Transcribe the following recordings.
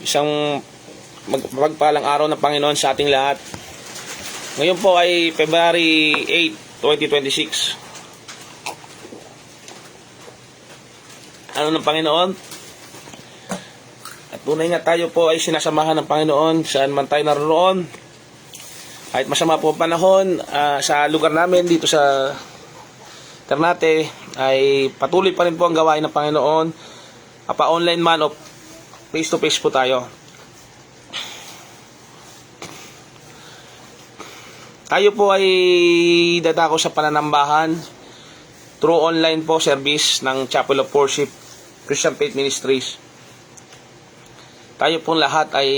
Isang magpagpalang araw ng Panginoon sa ating lahat. Ngayon po ay February 8, 2026. Ano ng Panginoon? At tunay nga tayo po ay sinasamahan ng Panginoon saan man tayo naroon. Kahit masama po ang panahon sa lugar namin dito sa Ternate, ay patuloy pa rin po ang gawain ng Panginoon. Pa-online man o face-to-face po tayo. Tayo po ay dadako sa pananambahan through online po service ng Chapel of Worship Christian Faith Ministries. Tayo pong lahat ay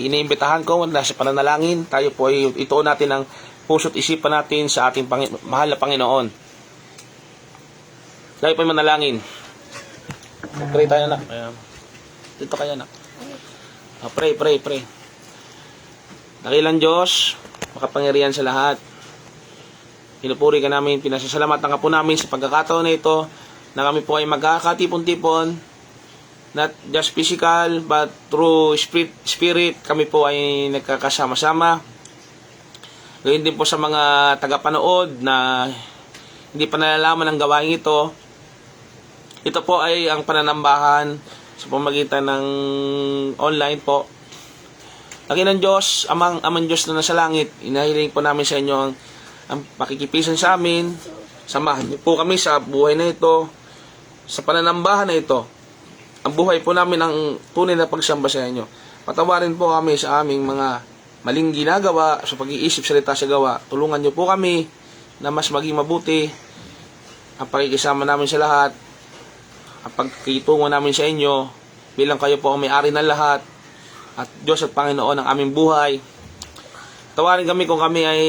iniimbitahan ko na sa pananalangin. Tayo po ay ituon natin ang puso't isipan natin sa ating mahal na Panginoon. Tayo po ay manalangin. Pray tayo na. Dito kayo na. Pray. Dakilang Diyos, makapangyarihan sa lahat. Pinupuri ka namin, pinasasalamatan ka po namin sa pagkakataon na ito na kami po ay magkakatipon-tipon, not just physical but through spirit kami po ay nagkakasama-sama. Gayun din po sa mga tagapanood na hindi pa nalalaman ang gawain ito. Ito po ay ang pananambahan sa pamagitan ng online po. Dakilang Diyos, Amang Diyos na nasa langit, inahiling po namin sa inyo ang pakikipisan sa amin. Samahan niyo po kami sa buhay na ito, sa pananambahan na ito. Ang buhay po namin ang tunay na pagsamba sa inyo. Patawarin po kami sa aming mga maling ginagawa sa pag-iisip, salita, sa gawa. Tulungan niyo po kami na mas maging mabuti ang pakikisama namin sa lahat, ang pagkitungo namin sa inyo bilang kayo po ang may-ari ng lahat at Diyos at Panginoon ng aming buhay. Tawarin kami kung kami ay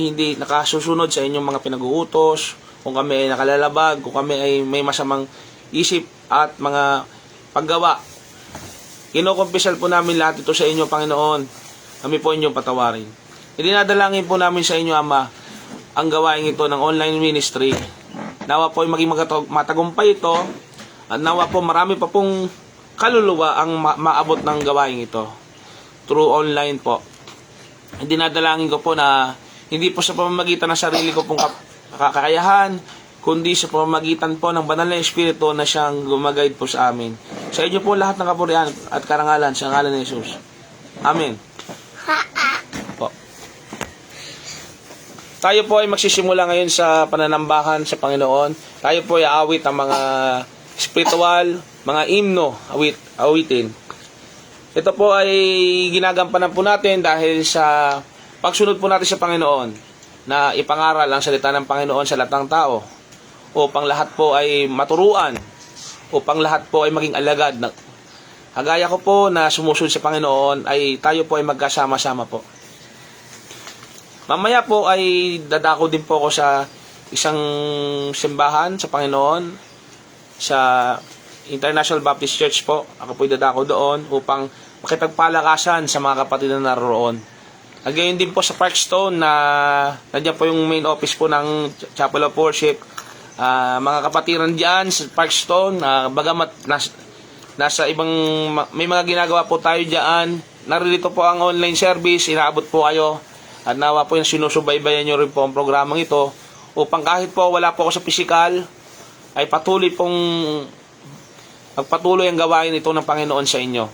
hindi nakasusunod sa inyong mga pinag-uutos, kung kami ay nakalalabag, kung kami ay may masamang isip at mga paggawa. Kinukumpisal po namin lahat ito sa inyo, Panginoon. Kami po inyong patawarin. Idinadalangin po namin sa inyo, Ama, ang gawain ito ng online ministry. Nawa po ay maging matagumpay ito at nawa po marami pa pong kaluluwa ang maabot ng gawain ito through online po. Dinadalangin ko po na hindi po sa pamamagitan ng sarili ko pong kakayahan, kundi sa pamamagitan po ng banal na Espiritu na siyang gumaguide po sa amin. Sa inyo po lahat ng kapurihan at karangalan sa ngalan ni Jesus. Amen. Po. Tayo po ay magsisimula ngayon sa pananambahan sa Panginoon. Tayo po ay aawit ang mga spiritual, mga himno, awitin. Ito po ay ginagampanan po natin dahil sa pagsunod po natin sa Panginoon na ipangaral ang salita ng Panginoon sa lahat ng tao upang lahat po ay maturuan, upang lahat po ay maging alagad. Kagaya ko po na sumusunod sa Panginoon ay tayo po ay magkasama-sama po. Mamaya po ay dadako din po ako sa isang simbahan sa Panginoon sa International Baptist Church po. Ako po ay dadako doon upang makipagpalakasan sa mga kapatid na naroon. Agayon din po sa Parkstone na nandiyan po yung main office po ng Chapel of Worship. Mga kapatiran diyan sa Parkstone, bagamat nasa ibang may mga ginagawa po tayo diyan, naririto po ang online service, inaabot po kayo at nawa po yung sinusubaybayan nyo rin po ang programang ito upang kahit po wala po ako sa physical ay patuloy pong magpatuloy ang gawain ito ng Panginoon sa inyo.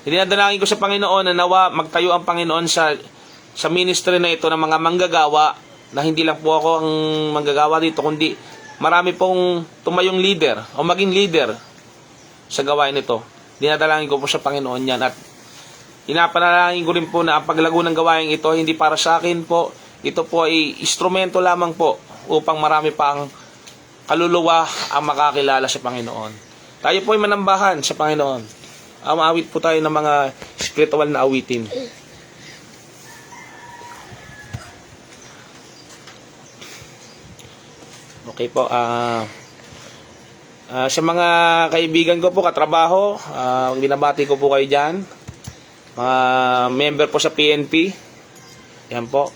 Dinadalangin ko sa Panginoon na nawa magtayo ang Panginoon sa ministry na ito ng mga manggagawa, na hindi lang po ako ang manggagawa dito, kundi marami pong tumayong leader o maging leader sa gawain ito. Dinadalangin ko po sa Panginoon yan at inapanalangin ko rin po na ang paglago ng gawain ito hindi para sa akin po. Ito po ay instrumento lamang po upang marami pang kaluluwa ang makakilala sa Panginoon. Tayo po ay manambahan sa Panginoon. Maawit po tayo ng mga spiritual na awitin. Okay po. Sa mga kaibigan ko po, katrabaho, binabati ko po kayo dyan. Mga member po sa PNP. Yan po.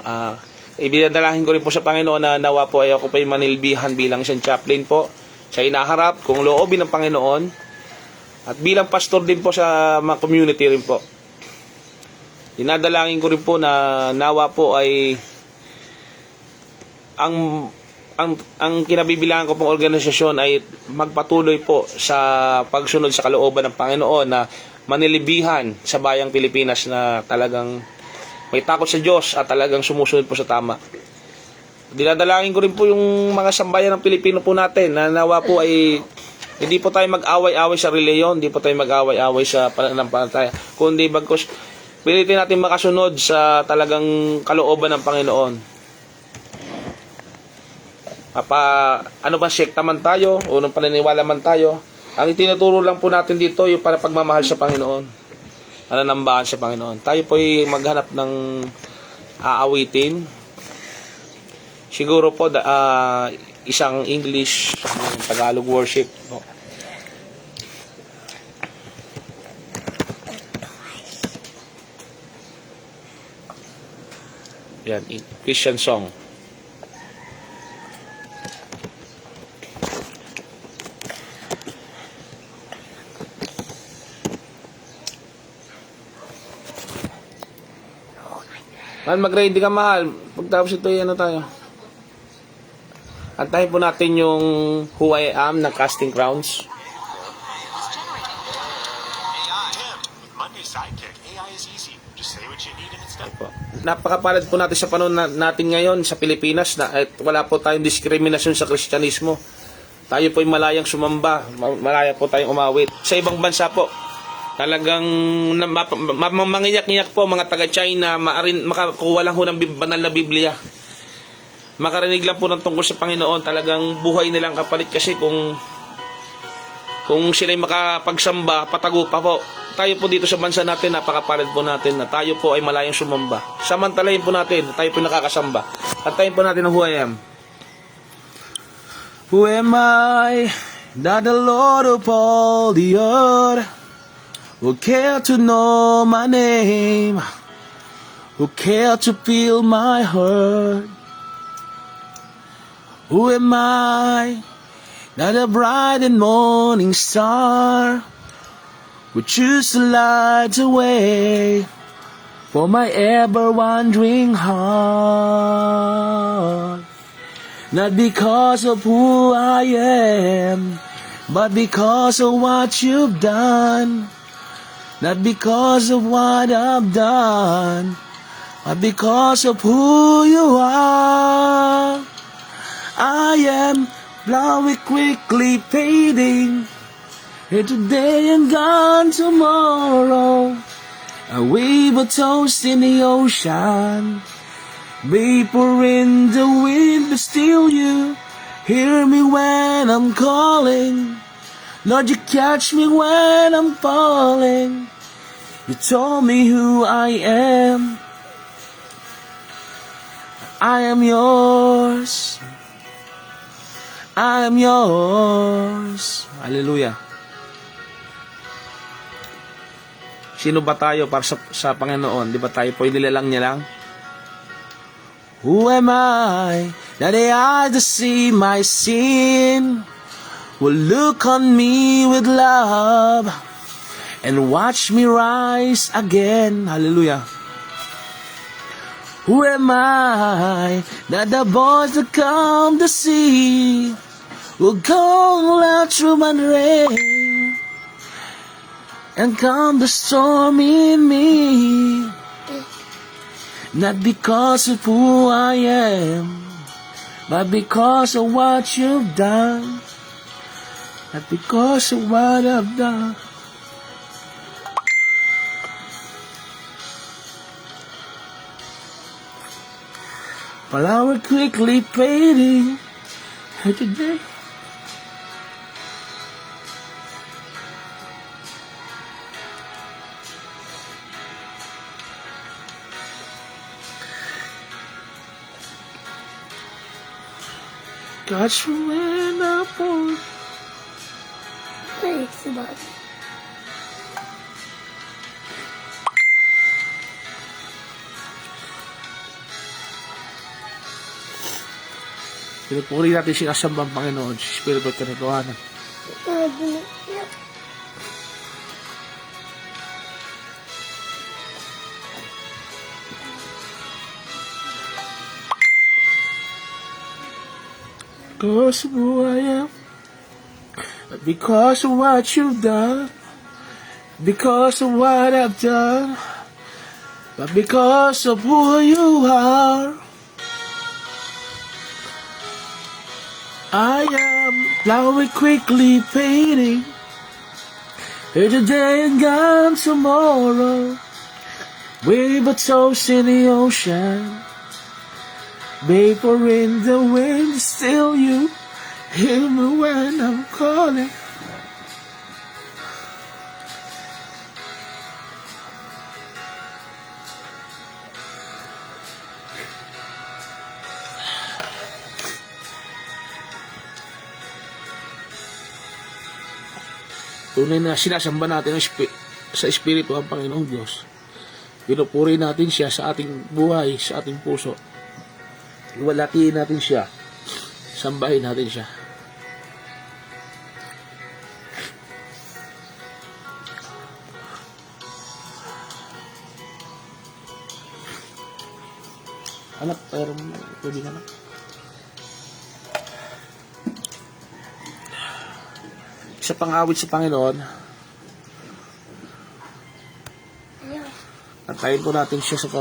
Ibinadalahin ko rin po sa Panginoon na nawa po ay ako pa yung manilbihan bilang isang chaplain po sa inaharap kung loobin ng Panginoon At bilang pastor din po sa mga community rin po, dinadalangin ko rin po na nawa po ay ang kinabibilangan ko pong organisasyon ay magpatuloy po sa pagsunod sa kalooban ng Panginoon na manilibihan sa bayang Pilipinas na talagang may takot sa Diyos at talagang sumusunod po sa tama. Dinadalangin ko rin po yung mga sambayan ng Pilipino po natin na nawa po ay hindi po tayo mag-away-away sa reliyon, hindi po tayo mag-away-away sa pananampalataya, kundi bagkus pilitin natin makasunod sa talagang kalooban ng Panginoon. Ano ba sekta man tayo o nung paniniwala man tayo, ang itinuturo lang po natin dito yung para pagmamahal sa Panginoon, pananambahan sa Panginoon. Tayo po ay maghanap ng aawitin, siguro po isang English, Tagalog worship, no? Yan, Christian song. Man, mag-ready ka, mahal. Pagtapos ito, ano tayo? Antahin po natin yung Who I Am ng Casting Crowns. Napakapalad po natin sa panahon natin ngayon sa Pilipinas na wala po tayong diskriminasyon sa Kristyanismo. Tayo po ay malayang sumamba, malaya po tayong umawit. Sa ibang bansa po, talagang mangiyak-ngiyak po mga taga-China, makakuha lang ho ng banal na Biblia. Makarinig lang po ng tungkol sa Panginoon, talagang buhay nilang kapalit kasi kung sila'y makapagsamba, patago pa po. Tayo po dito sa bansa natin, napakapalad po natin na tayo po ay malayang sumamba. Samantalahin po natin, tayo po nakakasamba. At tayo po natin ang Who I Am. Who am I, that the Lord of all the earth would care to know my name, would care to feel my hurt? Who am I, that a bright and morning star would choose to light the way for my ever-wandering heart? Not because of who I am, but because of what you've done. Not because of what I've done, but because of who you are. I am blowing quickly fading, here today and gone tomorrow. A wave of toast in the ocean, vapor in the wind, but still you hear me when I'm calling. Lord, you catch me when I'm falling. You told me who I am. I am yours. I am yours. Hallelujah. Sino ba tayo para sa Panginoon? Di ba tayo po nilalang niya lang? Who am I that the eyes that see my sin will look on me with love and watch me rise again? Hallelujah. Who am I that the boys that come to see will go out through my rain and calm the storm in me? Not because of who I am, but because of what you've done. Not because of what I've done. Flower quickly fading today. Catch me when I fall. Thanks, bud. Pinupuri natin sinasamba ang Panginoon, si Espiritu at Katotohanan. because of who I am, but because of what you've done, because of what I've done, but because of who you are. I am plowing quickly fading, here today and gone tomorrow. We but toast in the ocean, vapor in the wind, still you hear me when I'm calling. Tunay na sinasamba natin sa Espiritu ang Panginoong Diyos. Pinupuri natin siya sa ating buhay, sa ating puso. Iwalatiin natin siya. Sambahin natin siya. Anak, pero pwede ka na. Isa pang awit sa Panginoon. Antayin po natin siya sa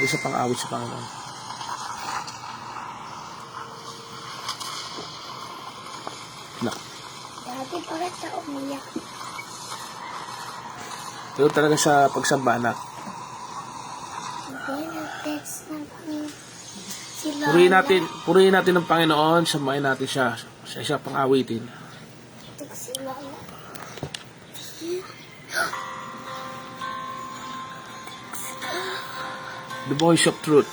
isa pang awit sa Panginoon. Na. Dati bakit ka umiyak? Pero talaga sa pagsamba, anak. Hindi, nag-text ng si Lola. Purihin natin ang Panginoon, sambahin natin siya sa isa pang awitin. Text si Lola. The Voice of Truth.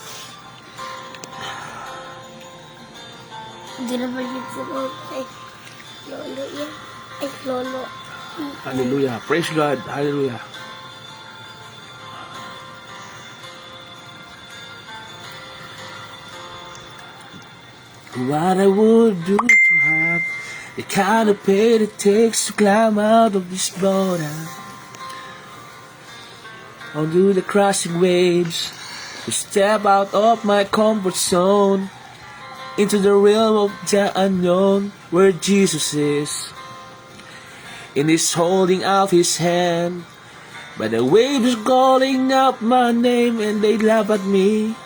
Hindi naman yun si Lola. Ay, Lolo yan. Ay, Lolo. Hallelujah. Praise God. Hallelujah. What I would do to have the kind of pain it takes to climb out of this boat onto the crashing waves, to step out of my comfort zone into the realm of the unknown where Jesus is. And He's holding out His hand, but the waves are calling out my name and they laugh at me.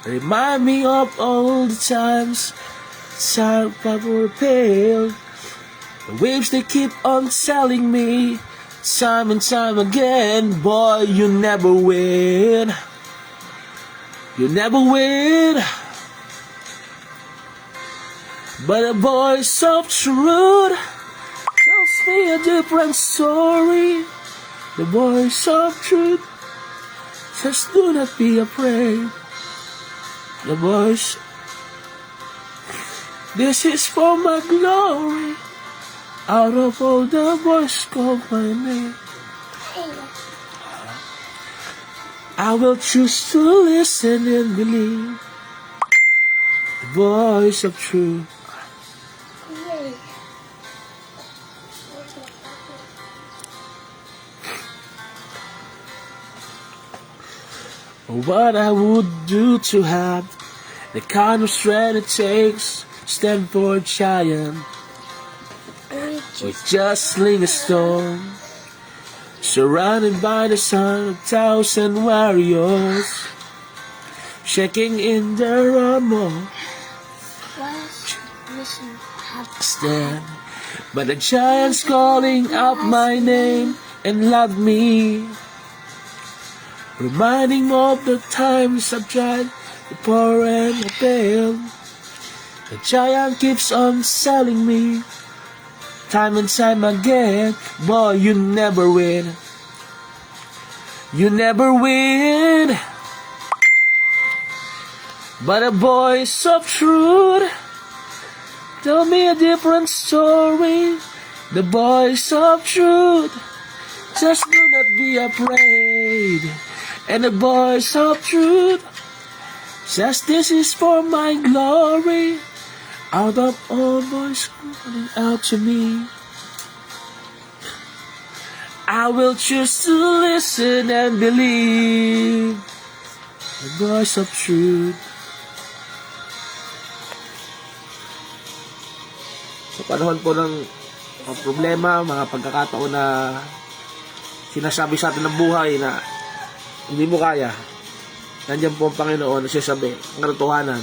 Remind me of all the times I were pale. The waves they keep on telling me time and time again, boy, you never win. You never win. But a voice of truth tells me a different story. The voice of truth says, do not be afraid. The voice, this is for my glory. Out of all the voice called my name, I will choose to listen and believe the voice of truth. What I would do to have the kind of strength it takes to stand for a giant. With just sling a stone, surrounded by the sun of 1,000 warriors, shaking in their armor. Stand, but the giants calling out my name and love me, reminding me of the times I've tried to pour and a bail. The giant keeps on selling me time and time again, boy, you never win. You never win. But a voice of truth tell me a different story. The voice of truth just do not be afraid. And the voice of truth says this is for my glory. Out of all voice calling out to me, I will choose to listen and believe the voice of truth. panahon po ng mga problema, mga pagkakataon na sinasabi sa atin ng buhay na hindi mo kaya, nandiyan po ang Panginoon na sinasabi, ang katotohanan.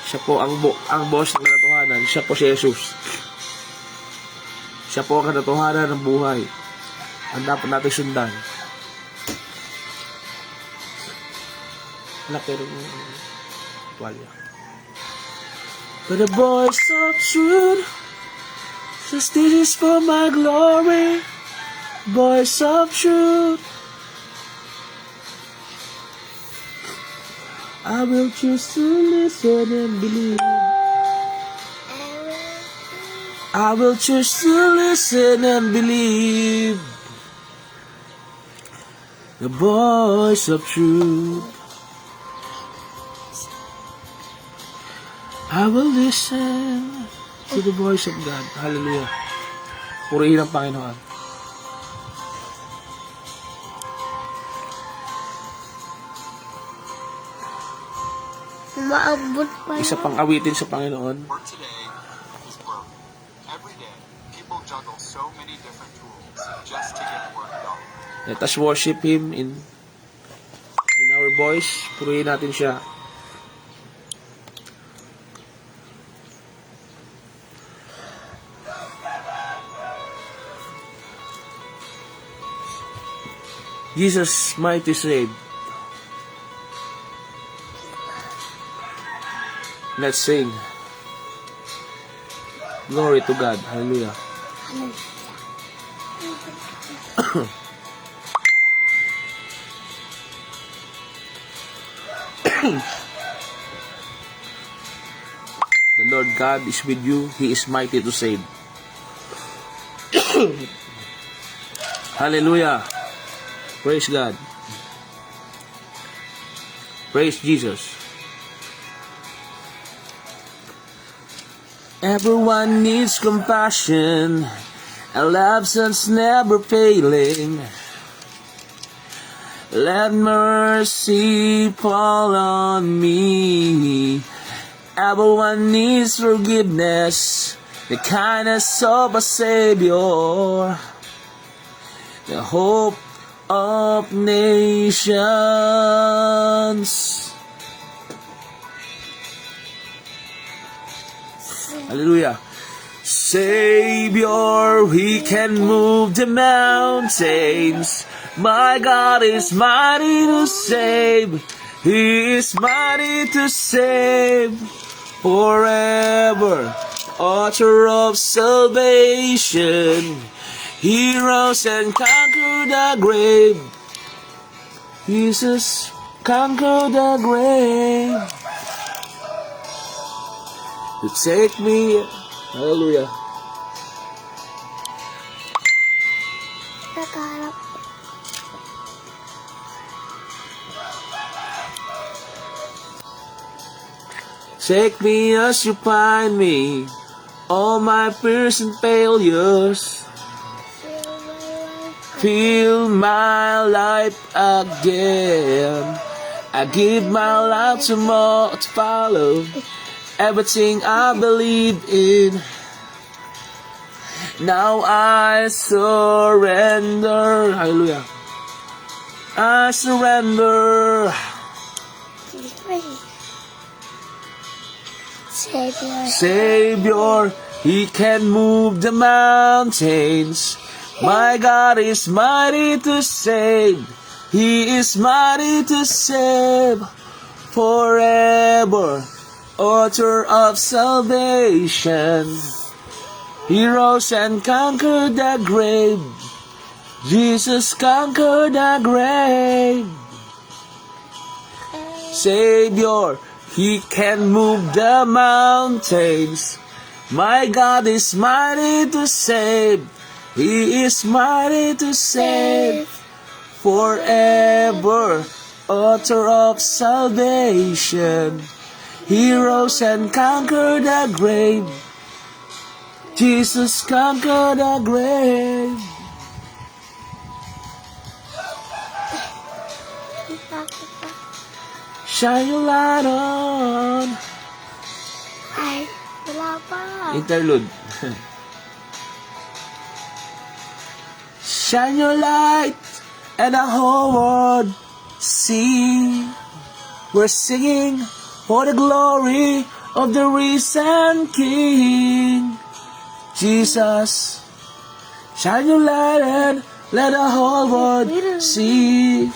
Siya po ang boss ng katotohanan. Siya po si Jesus. Siya po ang katotohanan ng buhay. Ang dapat natin sundan. Laki rin yung tuwalya. But the voice of truth says this is for my glory. Voice of truth, I will choose to listen and believe. I will choose to listen and believe. The voice of truth, I will listen to the voice of God. Hallelujah. Purihin ang Panginoon. Maabot pa Isa pang awitin sa Panginoon. Work today is work. Every day, people juggle so many different tools just to get work done. Let us worship Him in our voice. Purihin natin siya. Jesus, mighty save. Let's sing. Glory to God. Hallelujah. The Lord God is with you. He is mighty to save. Hallelujah. Praise God. Praise Jesus. Everyone needs compassion. A love that's never failing. Let mercy fall on me. Everyone needs forgiveness. The kindness of a Savior. The hope of nations. Hallelujah. Savior, He can move the mountains. My God is mighty to save. He is mighty to save forever. Author of salvation. He rose and conquered the grave. Jesus conquered the grave. To take me. Hallelujah. nakaharap. Take me as you find me. All my fears and failures. Feel my life again. I give my life to more to follow. Everything I believe in. Now I surrender. Hallelujah. I surrender. Savior. Savior, He can move the mountains. My God is mighty to save. He is mighty to save forever. Author of salvation. He rose and conquered the grave. Jesus conquered the grave. Savior, He can move the mountains. My God is mighty to save. He is mighty to save forever. Author of salvation. He rose and conquered the grave. Jesus conquered the grave. Shine your light on. Ay, wala pa. pa. Interlude. Shine your light and the whole world see. We're singing for the glory of the risen King. Jesus, shine your light and let the whole world see.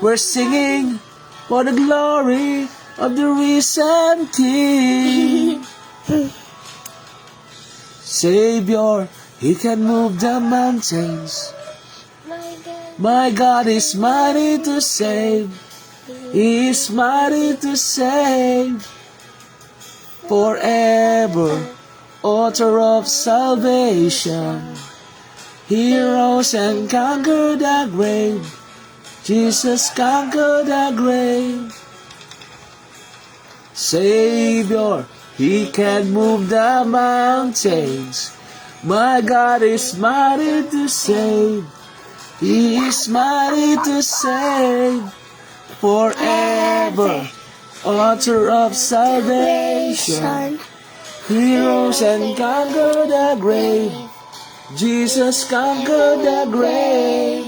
We're singing for the glory of the risen King. Savior, He can move the mountains. My God is mighty to save. He is mighty to save. Forever, author of salvation. He rose and conquered the grave. Jesus conquered the grave. Savior, He can move the mountains. My God is mighty to save. He is mighty to save. Forever, author of salvation. He rose and conquered the grave. Jesus conquered the grave.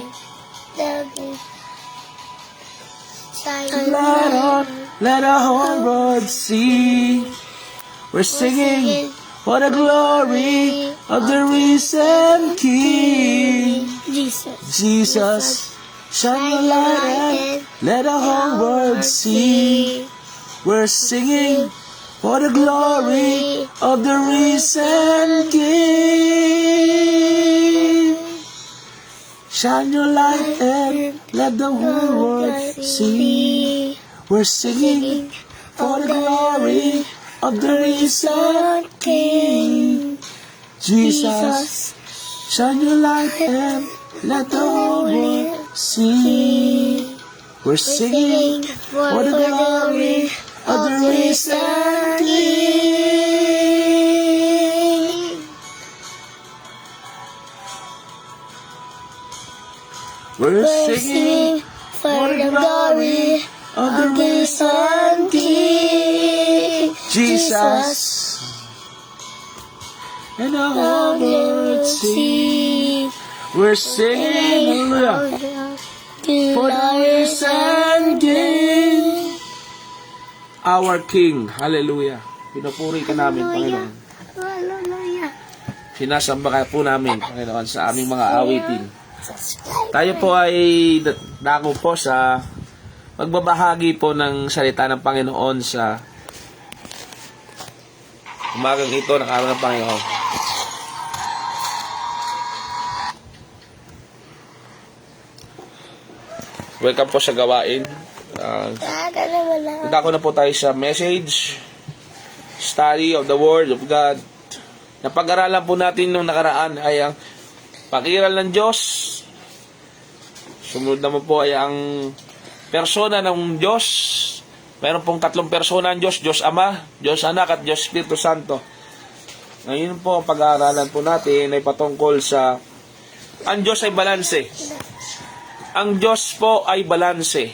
Let the whole world see. We're singing for the glory of the risen King. Jesus, shine your light and let the whole world see. We're singing for the glory of the risen King. Shine your light and let the whole world see. We're singing for the glory of the risen King. Jesus, shine your light and let the whole world see. We're singing for the glory of the risen King. We're singing for the glory of the risen King. Jesus, and the whole world sing. We're singing, hallelujah, for the risen King. Our King, hallelujah. Pinupuri ka namin, Panginoon. Hallelujah. Sinasamba ka po namin, Panginoon, sa aming mga awitin. Tayo po ay dako po sa magbabahagi po ng salita ng Panginoon sa umagang ito ng araw ng Panginoon. Welcome po sa gawain. Dako na po tayo sa message, study of the Word of God. Napag-aralan po natin nung nakaraan ay ang pakiral ng Diyos. Sumunod naman po ay ang persona ng Diyos. Meron pong tatlong persona ng Diyos: Diyos Ama, Diyos Anak, at Diyos Espiritu Santo. Ngayon po, ang pag-aaralan po natin ay patungkol sa ang Diyos ay balanse. Ang Diyos po ay balanse.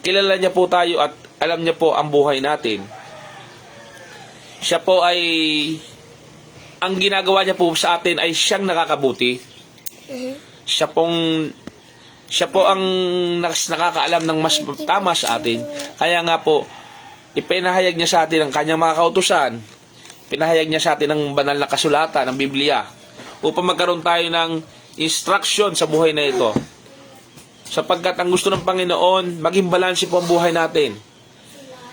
Kilala niya po tayo at alam niya po ang buhay natin. Siya po ay, ang ginagawa niya po sa atin ay siyang nakakabuti. Siya po ang nakakaalam ng mas tama sa atin. Kaya nga po, ipinahayag niya sa atin ang kanyang mga kautusan. Pinahayag niya sa atin ang banal na kasulatan, ng Biblia, upang magkaroon tayo ng instruction sa buhay na ito. Sapagkat ang gusto ng Panginoon, maging balanse po ang buhay natin.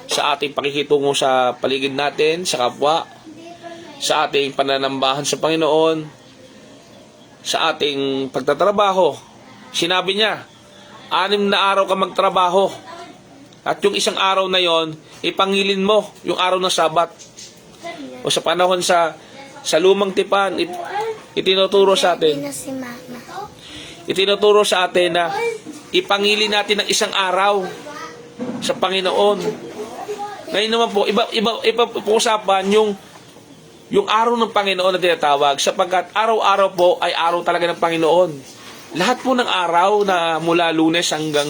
Sa ating pakikitungo sa paligid natin, sa kapwa, sa ating pananambahan sa Panginoon, sa ating pagtatrabaho. Sinabi niya, 6 na araw ka magtrabaho. At yung isang araw na yon, ipangilin mo yung araw ng Sabat. O sa panahon sa lumang tipan, itinuturo sa atin. Itinuturo sa atin na ipangili natin ng isang araw sa Panginoon. Ngayon naman po, iba po usapan yung araw ng Panginoon na tinatawag, sapagkat araw-araw po ay araw talaga ng Panginoon. Lahat po ng araw na mula Lunes hanggang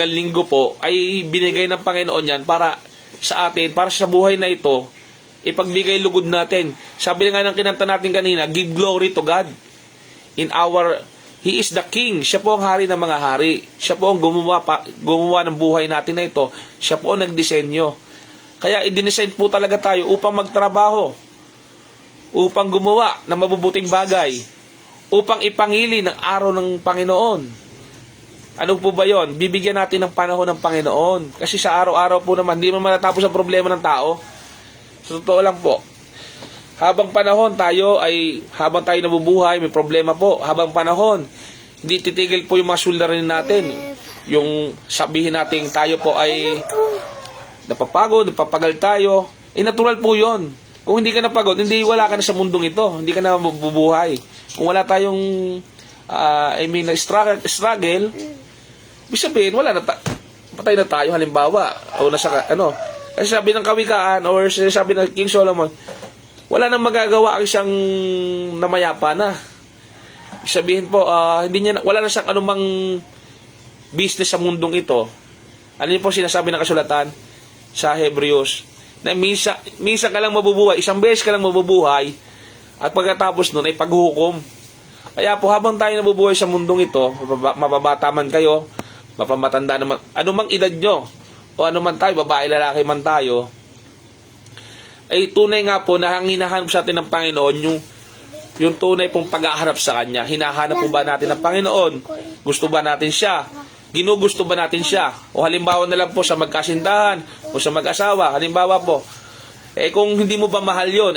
Linggo po ay binigay ng Panginoon yan para sa atin, para sa buhay na ito, ipagbigay lugod natin. Sabi nga ng kinanta natin kanina, give glory to God. He is the King. Siya po ang hari ng mga hari. Siya po ang gumawa ng buhay natin na ito. Siya po ang nagdisenyo. Kaya i-design po talaga tayo upang magtrabaho, upang gumawa ng mabubuting bagay, upang ipangili ng araw ng Panginoon. Ano po ba yon? Bibigyan natin ng panahon ng Panginoon. Kasi sa araw-araw po naman, hindi naman matatapos ang problema ng tao. Sa totoo lang po, habang panahon habang tayo nabubuhay, may problema po. Habang panahon, hindi titigil po yung mga suliranin natin. Yung sabihin natin tayo po ay napapagod, napapagal tayo. Natural po yon. Kung hindi ka napagod, wala ka na sa mundong ito. Hindi ka na mabubuhay. Kung wala tayong struggle, ibig sabihin, patay na tayo halimbawa. O kasi sabi ng kawikaan or sabi ng King Solomon, wala nang magagawa ang isang namayapa na. Ibig sabihin po, wala na siyang anumang business sa mundong ito. Ano yun po sinasabi ng kasulatan sa Hebrews? Na misa ka lang mabubuhay, isang beses ka lang mabubuhay, at pagkatapos nun ay paghukom. Kaya po habang tayo nabubuhay sa mundong ito, mababata man kayo, mapamatanda naman, anumang edad nyo, o anuman tayo, babae, lalaki man tayo, ay tunay nga po na ang hinahanap sa atin ng Panginoon, yung tunay pong pag-aharap sa Kanya. Hinahanap po ba natin ang Panginoon? Gusto ba natin Siya? Ginugusto ba natin Siya? O halimbawa na lang po sa magkasintahan o sa mag-asawa, halimbawa po, kung hindi mo ba mahal yon,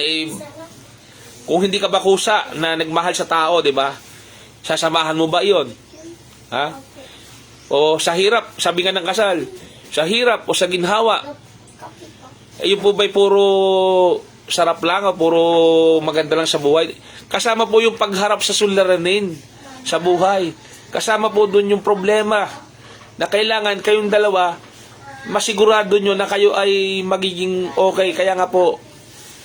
kung hindi ka ba kusa na nagmahal sa tao, di ba? Sasamahan mo ba yon? Ha? O sa hirap, sabi nga ng kasal, sa hirap o sa ginhawa, yun po ba'y puro sarap lang o puro maganda lang sa buhay? Kasama po yung pagharap sa suliranin sa buhay. Kasama po dun yung problema na kailangan kayong dalawa masigurado nyo na kayo ay magiging okay. Kaya nga po,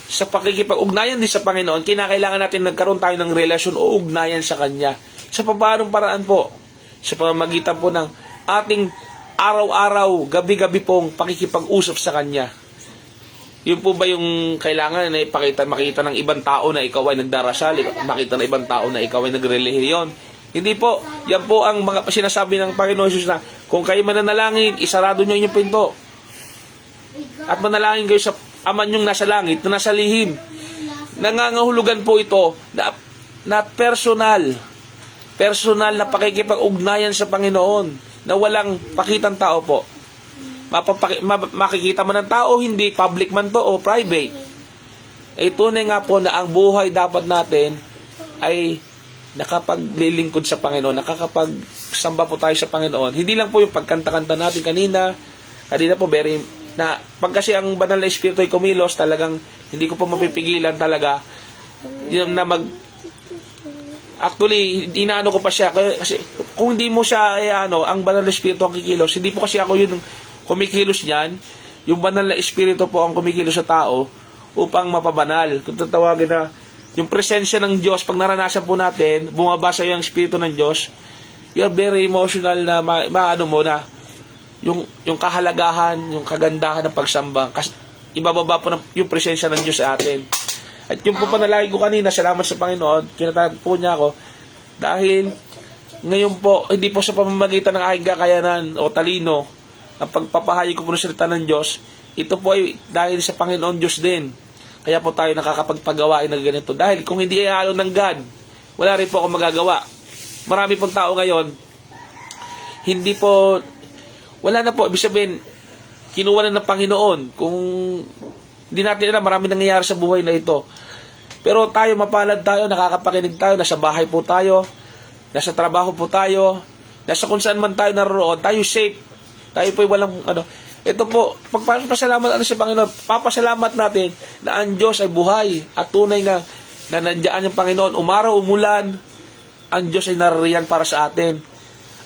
sa pakikipag-ugnayan din sa Panginoon, kinakailangan natin nagkaroon tayo ng relasyon o ugnayan sa Kanya. Sa paanong paraan po? Sa pamamagitan po ng ating araw-araw, gabi-gabi pong pakikipag-usap sa Kanya. Yun po ba yung kailangan na makita ng ibang tao na ikaw ay nagdarasal, makita ng ibang tao na ikaw ay nagrelihiyon? Hindi po. Yan po ang mga sinasabi ng Panginoon Jesus na kung kayo mananalangin, isarado nyo inyong pinto. At manalangin kayo sa Ama nyong nasa langit, na nasa lihim. Nangangahulugan po ito na personal na pakikipag-ugnayan sa Panginoon na walang pakitang tao po. Makikita man ng tao, hindi public man to o private. Tunay nga po na ang buhay dapat natin ay nakapaglilingkod sa Panginoon, nakakapagsamba po tayo sa Panginoon. Hindi lang po yung pagkanta-kanta natin kanina po na pag kasi ang banal na espiritu ay kumilos, talagang hindi ko po mapipigilan talaga yung na actually, inaano ko pa siya kasi kung hindi mo siya ang banal na espiritu ang kikilos, hindi po kasi ako yun kumikilos niyan. Yung banal na espiritu po ang kumikilos sa tao upang mapabanal. Kung tatawagin na yung presensya ng Diyos, pag naranasan po natin, bumabasa yung espiritu ng Diyos, you're very emotional na maano mo na yung kahalagahan, yung kagandahan ng pagsamba. Kasi ibababa po yung presensya ng Diyos sa atin. At yung po panalangin ko kanina, salamat sa Panginoon, kinatawag po niya ako, dahil ngayon po, hindi po sa pamamagitan ng aking kakayanan o talino, ang pagpapahayag ko po ng salita ng Diyos, ito po ay dahil sa Panginoon Diyos din. Kaya po tayo nakakapagpagawain ng ganito. Dahil kung hindi ay halo ng God, wala rin po ako magagawa. Marami pong tao ngayon, hindi po, wala na po, ibig sabihin, kinuha na ng Panginoon. Kung hindi natin alam, marami nangyayari sa buhay na ito. Pero tayo, mapalad tayo, nakakapakinig tayo, nasa bahay po tayo, nasa trabaho po tayo, nasa kung saan man tayo naroon, tayo safe. Tayo po walang, ito po, pagpapasalamat sa Panginoon, papasalamat natin na ang Diyos ay buhay at tunay na nandiyan yung Panginoon. Umaraw, umulan, ang Diyos ay naririyan para sa atin.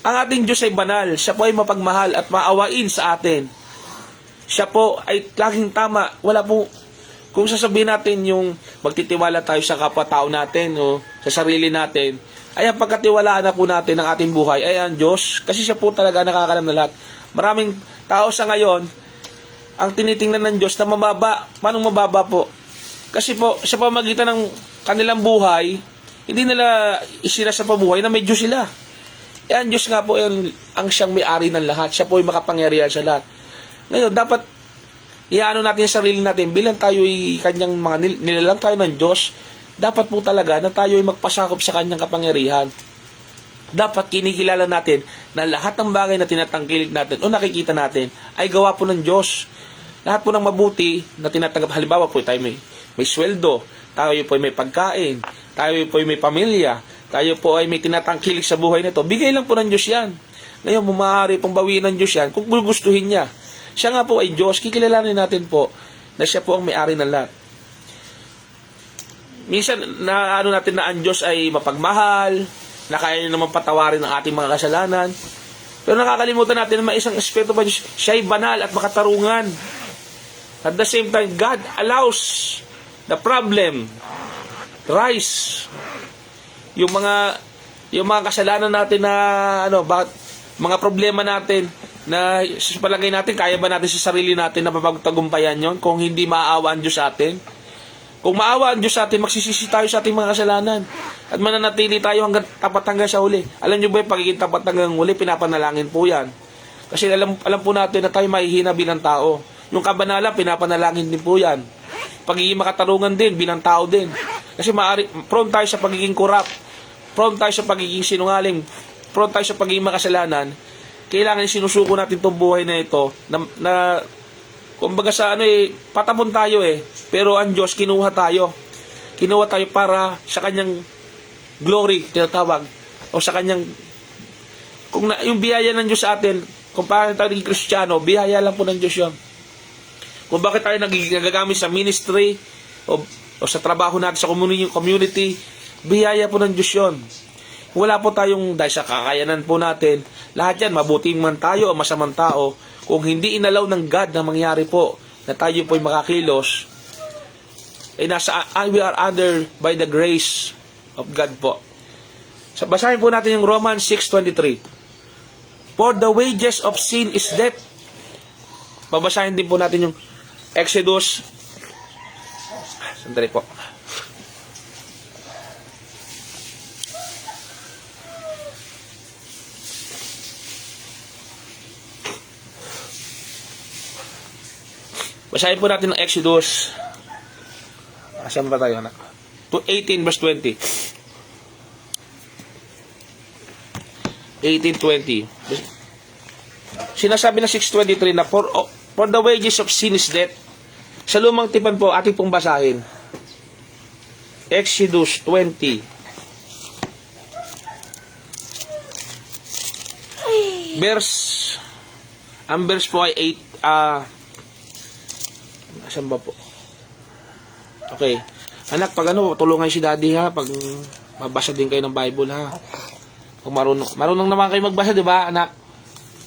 Ang ating Diyos ay banal, siya po ay mapagmahal at maawain sa atin. Siya po ay laging tama. Wala po, kung sasabihin natin yung magtitiwala tayo sa kapwa-tao natin o sa sarili natin, ay ang pagkatiwalaan na po natin ng ating buhay ay ang Diyos. Kasi siya po talaga nakakalam na lahat. Maraming tao sa ngayon, ang tinitingnan ng Diyos na mababa. Paano mababa po? Kasi po, sa pamagitan ng kanilang buhay, hindi nila isira sa pabuhay na may Diyos sila. Ang Diyos nga po ang siyang may-ari ng lahat. Siya po ay makapangyarihan sa lahat. Ngayon, dapat iano natin sa sarili natin bilang tayo ay kanyang mga nilalang tayo ng Diyos. Dapat po talaga na tayo ay magpasakop sa kanyang kapangyarihan. Dapat kinikilala natin na lahat ng bagay na tinatangkilik natin o nakikita natin ay gawa po ng Diyos. Lahat po ng mabuti na tinatanggap. Halimbawa po tayo may sweldo, tayo po ay may pagkain, tayo po ay may pamilya, tayo po ay may tinatangkilik sa buhay nito. Bigay lang po ng Diyos yan. Ngayon, maaari pong bawiin ng Diyos yan kung gustuhin niya. Siya nga po ay Diyos, kikilalanin natin po na siya po ang may-ari ng lahat. Minsan, natin na ang Diyos ay mapagmahal, na kaya niya naman patawarin ang ating mga kasalanan. Pero nakakalimutan natin na may isang aspeto pa Diyos, siya ay banal at makatarungan. At the same time, God allows the problem rise. Yung mga kasalanan natin na mga problema natin na sa palagay natin, kaya ba natin sa sarili natin na mapagtagumpayan yon kung hindi maawa ang Diyos sa atin? Kung maawa ang Diyos sa atin, magsisisi tayo sa ating mga kasalanan at mananatili tayo tapat hanggang sa huli. Alam nyo ba yung pagiging tapat hanggang huli, pinapanalangin po yan. Kasi alam po natin na tayo mahihina bilang tao. Yung kabanalan, pinapanalangin din po yan. Pagiging makatarungan din, bilang tao din. Kasi prone tayo sa pagiging corrupt, prone tayo sa pagiging sinungaling, prone tayo sa pagiging makasalanan. Kailangan sinusuko natin itong buhay na ito na kumbaga patapon tayo pero ang Diyos kinuha tayo para sa kanyang glory, tinatawag, o sa kanyang yung biyaya ng Diyos sa atin. Kung paano tayo naging Kristiyano, biyaya lang po ng Diyos yun. Kung bakit tayo nagagamit sa ministry o sa trabaho natin sa community, biyaya po ng Diyos yun. Wala po tayong, dahil sa kakayanan po natin, lahat yan, mabuting man tayo o masamang tao, kung hindi inalaw ng God na mangyari po, na tayo po ay makakilos, we are under by the grace of God po. So, basahin po natin yung Romans 6:23. For the wages of sin is death. Babasahin din po natin yung Exodus. Sandali po. Basahin po natin ng Exodus. Asan ba tayo, anak? 18 verse 20. 18:20. Sinasabi na 6:23 na for the wages of sin is death. Sa lumang tipan po, ating pong basahin. Exodus 20. Ang verse po ay 8. Asan ba po? Okay. Anak, pag tulungan si daddy ha, pag mabasa din kayo ng Bible ha. Kung marunong naman kayo magbasa, di ba, anak?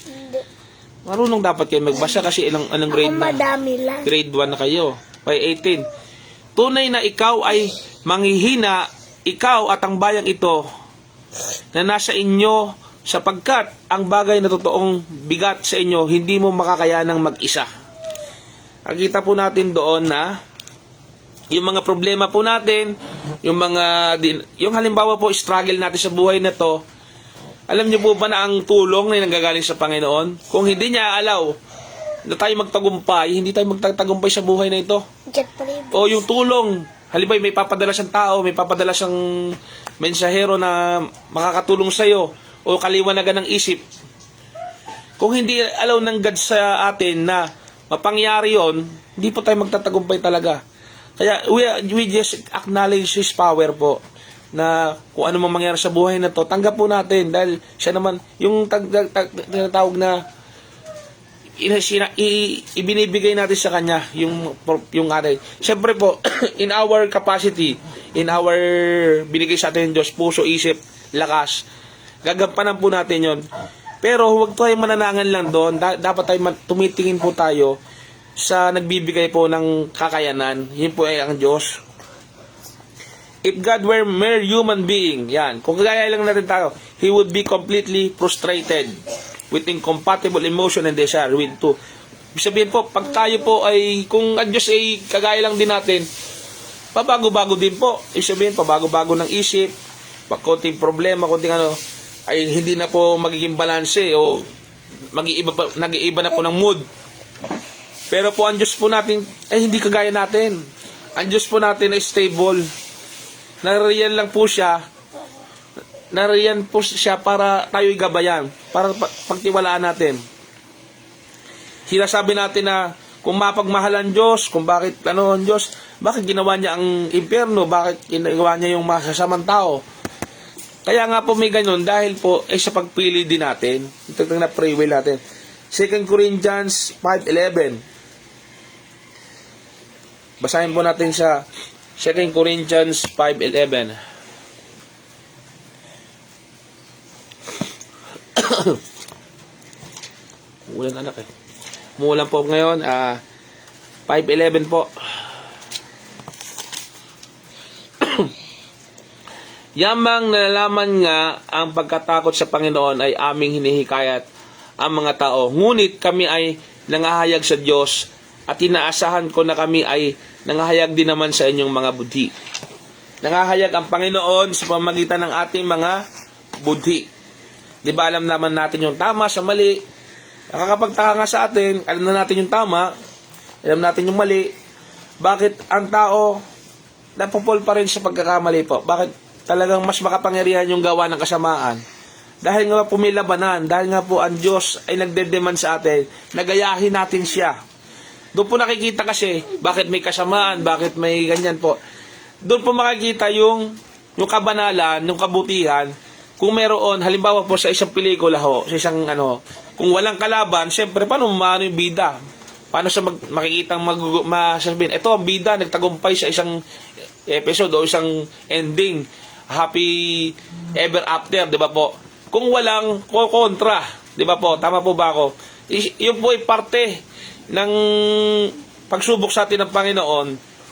Hindi. Marunong dapat kayo magbasa kasi anong grade na? Madami lang. Grade 1 na kayo. By 18. Tunay na ikaw ay manghihina, ikaw at ang bayang ito na nasa inyo, sapagkat ang bagay na totoong bigat sa inyo, hindi mo makakayanang mag-isa. Nakita po natin doon na yung mga problema po natin, yung halimbawa po struggle natin sa buhay na to, alam niyo po ba na ang tulong na nanggagaling sa Panginoon, kung hindi niya alaw na tayo magtagumpay, hindi tayo magtatagumpay sa buhay na ito. O yung tulong, halimbawa may papadala siyang tao, may papadala siyang mensahero na makakatulong sa iyo o kaliwanagan ng isip. Kung hindi alaw ng God sa atin na mapangyari yon, hindi po tayo magtatagumpay talaga. Kaya we just acknowledge His power po, na kung ano mang mangyari sa buhay na to, tanggap po natin dahil siya naman yung tinatawag na ibinibigay natin sa kanya yung atin. Siyempre po in our capacity, binigay sa atin ng Diyos puso, isip, lakas, gagampanan po natin yon. Pero huwag tayo mananangan lang doon. Dapat tayo tumitingin po tayo sa nagbibigay po ng kakayanan. Yun po ay ang Diyos. If God were mere human being, yan, kung kagaya lang natin tayo, He would be completely frustrated with incompatible emotion and desire with two. Ibig sabihin po, pag tayo po ay, kung ang Diyos ay kagaya lang din natin, pabago-bago din po. Ibig sabihin, pabago-bago ng isip, konting problema, konting ano, ay hindi na po magiging balanse o nag-iiba na po ng mood. Pero po ang Diyos po natin ay hindi kagaya natin. Ang Diyos po natin ay stable. Nariyan lang po siya. Nariyan po siya para tayo'y gabayan, para pagtiwalaan natin. Sinasabi natin na kung mapagmahalan Diyos, kung bakit ang Diyos, bakit ginawa niya ang impyerno, bakit ginawa niya yung masasamang tao. Kaya nga po may ganun, dahil po ay sa pagpili din natin. Ito na free will natin. 2 Corinthians 5:11. Basahin po natin sa 2 Corinthians 5:11. Umulan anak eh. Umulan po ngayon. 5:11 po. Yamang nalalaman nga ang pagkatakot sa Panginoon ay aming hinihikayat ang mga tao. Ngunit kami ay nangahayag sa Diyos at inaasahan ko na kami ay nangahayag din naman sa inyong mga budhi. Nangahayag ang Panginoon sa pamamagitan ng ating mga budhi. Di ba alam naman natin yung tama sa mali? Nakakapagtaka nga sa atin, alam na natin yung tama, alam natin yung mali. Bakit ang tao napupol pa rin sa pagkakamali po? Bakit talagang mas makapangyarihan yung gawa ng kasamaan? Dahil nga po may labanan, dahil nga po ang Diyos ay nagdedemand sa atin, nagayahin natin siya. Doon po nakikita kasi, bakit may kasamaan, bakit may ganyan po. Doon po makikita yung kabanalan, yung kabutihan. Kung meron, halimbawa po sa isang pelikula ho, sa isang kung walang kalaban, siyempre, paano maano yung bida? Paano sa makikitang masasabihin, ito ang bida, nagtagumpay sa isang episode o isang ending, happy ever after, di ba po? Kung walang kontra, di ba po? Tama po ba ako? Yun po ay parte ng pagsubok sa atin ng Panginoon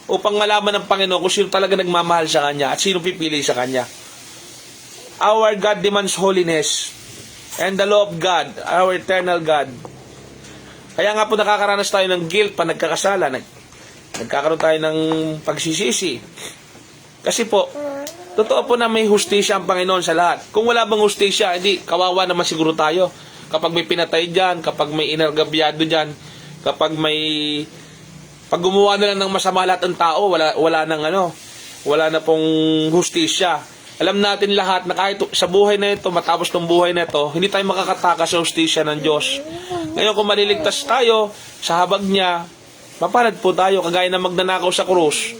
upang malaman ng Panginoon kung sino talaga nagmamahal sa Kanya at sino pipili sa Kanya. Our God demands holiness and the law of God, our eternal God. Kaya nga po nakakaranas tayo ng guilt pa nagkakasala, nagkakaroon tayo ng pagsisisi. Kasi po, totoo po na may hustisya ang Panginoon sa lahat. Kung wala bang hustisya, hindi, kawawa naman siguro tayo. Kapag may pinatay dyan, kapag may inargabyado dyan, kapag pag gumawa na lang ng masama lahat ng tao, wala na pong hustisya. Alam natin lahat na kahit sa buhay na ito, matapos ng buhay na ito, hindi tayo makakatakas sa hustisya ng Diyos. Ngayon kung maliligtas tayo sa habag niya, mapalad po tayo kagaya na magnanakaw sa krus.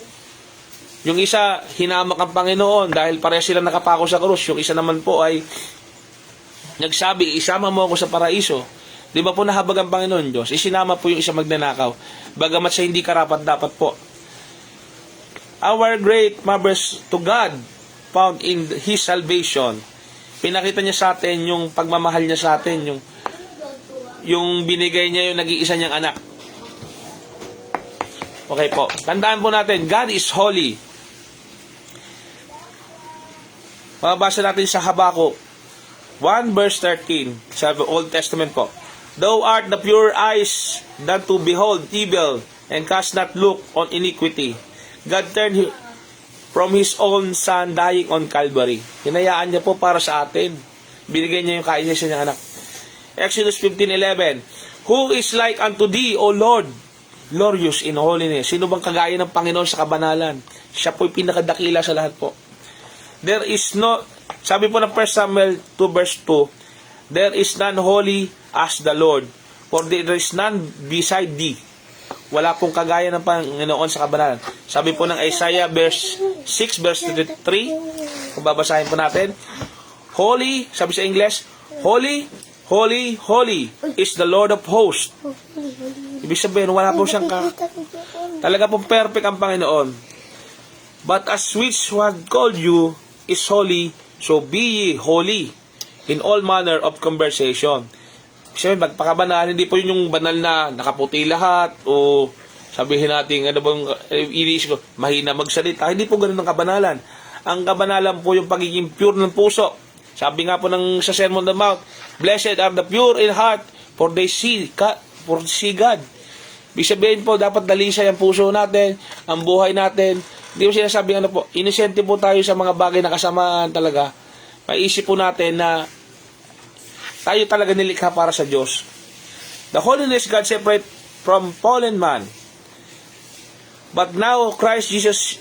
Yung isa, hinamak ang Panginoon dahil pareha sila nakapako sa krus. Yung isa naman po ay nagsabi, isama mo ako sa paraiso. Di ba po nahabag ang Panginoon Diyos? Isinama po yung isa magnanakaw. Bagamat sa hindi karapat dapat po. Our great marvels to God found in His salvation. Pinakita niya sa atin yung pagmamahal niya sa atin, yung binigay niya yung nag-iisa niyang anak. Okay po. Tandaan po natin, God is holy. Mababasa natin sa Habakuk 1 verse 13 sa Old Testament po. Thou art the pure eyes that to behold evil and cast not look on iniquity. God turned from His own Son dying on Calvary. Hinayaan niya po para sa atin. Binigay niya yung kaisa niyang anak. Exodus 15:11. Who is like unto thee, O Lord, glorious in holiness? Sino bang kagaya ng Panginoon sa kabanalan? Siya po'y pinakadakila sa lahat po. There is no, sabi po ng 1 Samuel 2 verse 2, there is none holy as the Lord, for there is none beside thee. Wala pong kagaya ng Panginoon sa kabanalan. Sabi po ng Isaiah verse 6 verse 3, kung babasahin po natin, holy, sabi sa English, holy, holy, holy is the Lord of hosts. Ibig sabihin, wala po siyang talaga pong perfect ang Panginoon. But as which had called you is holy, so be ye holy in all manner of conversation. Sabi, magpakabanal, hindi po yun yung banal na nakaputi lahat o sabihin natin, iniisip ko, mahina magsalita. Hindi po ganun ang kabanalan. Ang kabanalan po yung pagiging pure ng puso. Sabi nga po ng sa Sermon on the Mount, blessed are the pure in heart, for they see God. Ibig sabihin po, dapat dalisay ang puso natin, ang buhay natin, Hindi mo sinasabi ano po, inosente po tayo sa mga bagay na kasamaan talaga. Maisip po natin na tayo talaga nilikha para sa Diyos. The holiness God separate from fallen man. But now Christ Jesus,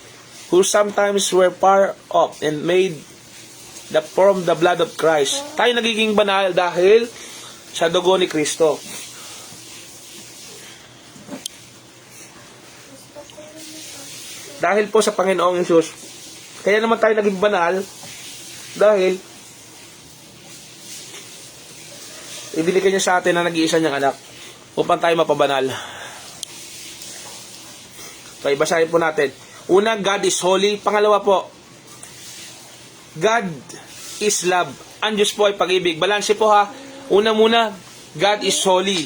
who sometimes were far off and made from the blood of Christ. Tayo nagiging banal dahil sa dugo ni Kristo. Dahil po sa Panginoong Hesus. Kaya naman tayo naging banal dahil ibinigay niya sa atin na nag-iisa niyang anak upang tayo mapabanal. So, ibasahin po natin. Una, God is holy. Pangalawa po, God is love. Ang Diyos po ay pag-ibig. Balanse po ha. Una muna, God is holy.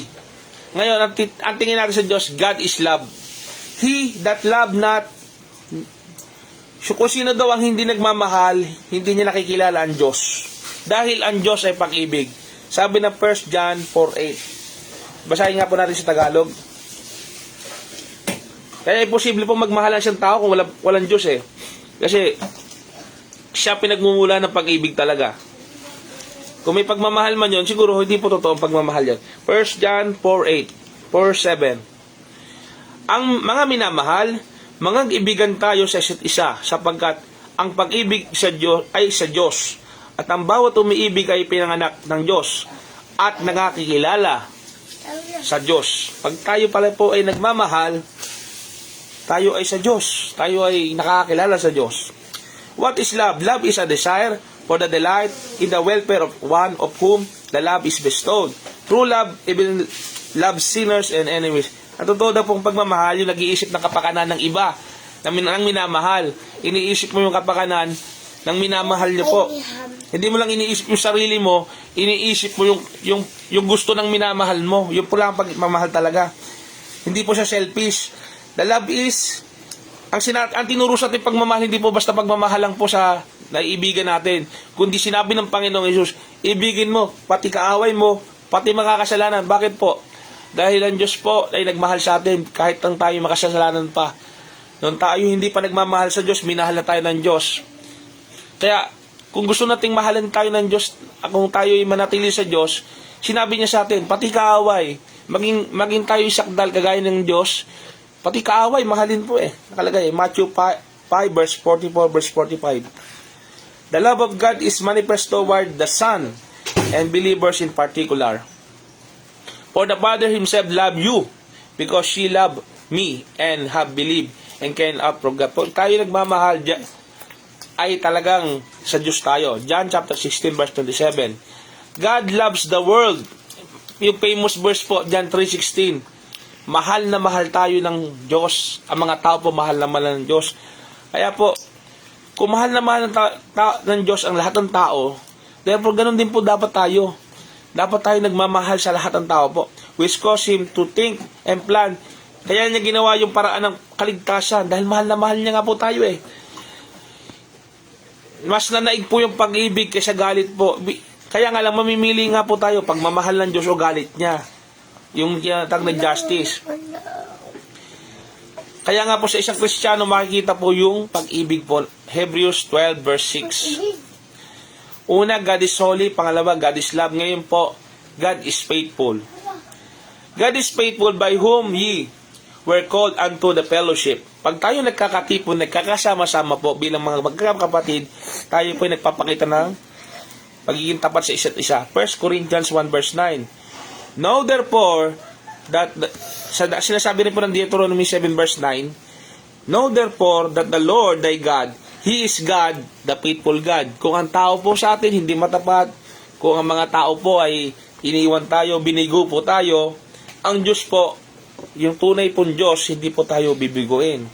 Ngayon, ang tingin natin sa Diyos, God is love. He that love not, kung sino daw ang hindi nagmamahal, hindi niya nakikilala ang Diyos. Dahil ang Diyos ay pag-ibig. Sabi na 1 John 4:8. Basahin nga po natin sa Tagalog. Kaya imposible po magmahalan siyang tao kung walang Diyos eh. Kasi siya pinagmumula ng pag-ibig talaga. Kung may pagmamahal man yun, siguro hindi po totoo ang pagmamahal yun. 1 John 4:8, 4:7. Ang mga minamahal, mga ibigan tayo sa isa't isa, sapagkat ang pag-ibig sa Diyos ay sa Diyos. At ang bawat umiibig ay pinanganak ng Diyos at nakakikilala sa Diyos. Pag tayo pala po ay nagmamahal, tayo ay sa Diyos. Tayo ay nakakilala sa Diyos. What is love? Love is a desire for the delight in the welfare of one of whom the love is bestowed. True love even loves sinners and enemies. Ang totoo na pong pagmamahal, yung nag-iisip ng kapakanan ng iba, ng minamahal. Iniisip mo yung kapakanan ng minamahal niyo po. Hindi mo lang iniisip yung sarili mo, iniisip mo yung gusto ng minamahal mo. Yung po lang ang pagmamahal talaga. Hindi po siya selfish. The love is, ang tinuro sa ating pagmamahal, hindi po basta pagmamahal lang po sa naiibigan natin. Kundi sinabi ng Panginoong Hesus, ibigin mo, pati kaaway mo, pati makakasalanan. Bakit po? Dahil ang Diyos po ay nagmahal sa atin kahit ang tayo makasalanan pa. Noon tayo hindi pa nagmamahal sa Diyos, minahal na tayo ng Diyos. Kaya, kung gusto nating mahalan tayo ng Diyos, kung tayo ay manatili sa Diyos, sinabi niya sa atin, pati kaaway, maging tayo isakdal kagaya ng Diyos, pati kaaway, mahalin po eh. Nakalagay, Matthew 5 verse 44, verse 45. The love of God is manifest toward the Son and believers in particular. For the Father Himself loved you because she loved me and have believed and can approve. Kung tayo nagmamahal ay talagang sa Diyos tayo. John chapter 16 verse 27. God loves the world. Yung famous verse po, John 3:16. Mahal na mahal tayo ng Diyos. Ang mga tao po mahal na mahal ng Diyos. Kaya po, kung mahal na mahal ng Diyos ang lahat ng tao, therefore ganun din po dapat tayo. Dapat tayo nagmamahal sa lahat ng tao po. Which cause Him to think and plan. Kaya niya ginawa yung paraan ng kaligtasan dahil mahal na mahal niya nga po tayo eh. Mas nanaig po yung pag-ibig kaysa galit po. Kaya nga lang mamimili nga po tayo pagmamahal ng Diyos o galit niya. Yung tinatag na justice. Kaya nga po sa isang Kristiyano makikita po yung pag-ibig po. Hebrews 12 verse 6. Una, God is holy. Pangalawa, God is love. Ngayon po, God is faithful. God is faithful by whom ye were called unto the fellowship. Pag tayo nagkakatipon, nagkakasama-sama po bilang mga magkakapatid, tayo po ay nagpapakita ng pagiging tapat sa isa't isa. 1 Corinthians 1 verse 9. Know therefore, sinasabi rin po ng Deuteronomy 7 verse 9, know therefore that the Lord thy God, He is God, the faithful God. Kung ang tao po sa atin hindi matapat, kung ang mga tao po ay iniwan tayo, binigo po tayo, ang Diyos po, yung tunay pong Diyos, hindi po tayo bibiguin.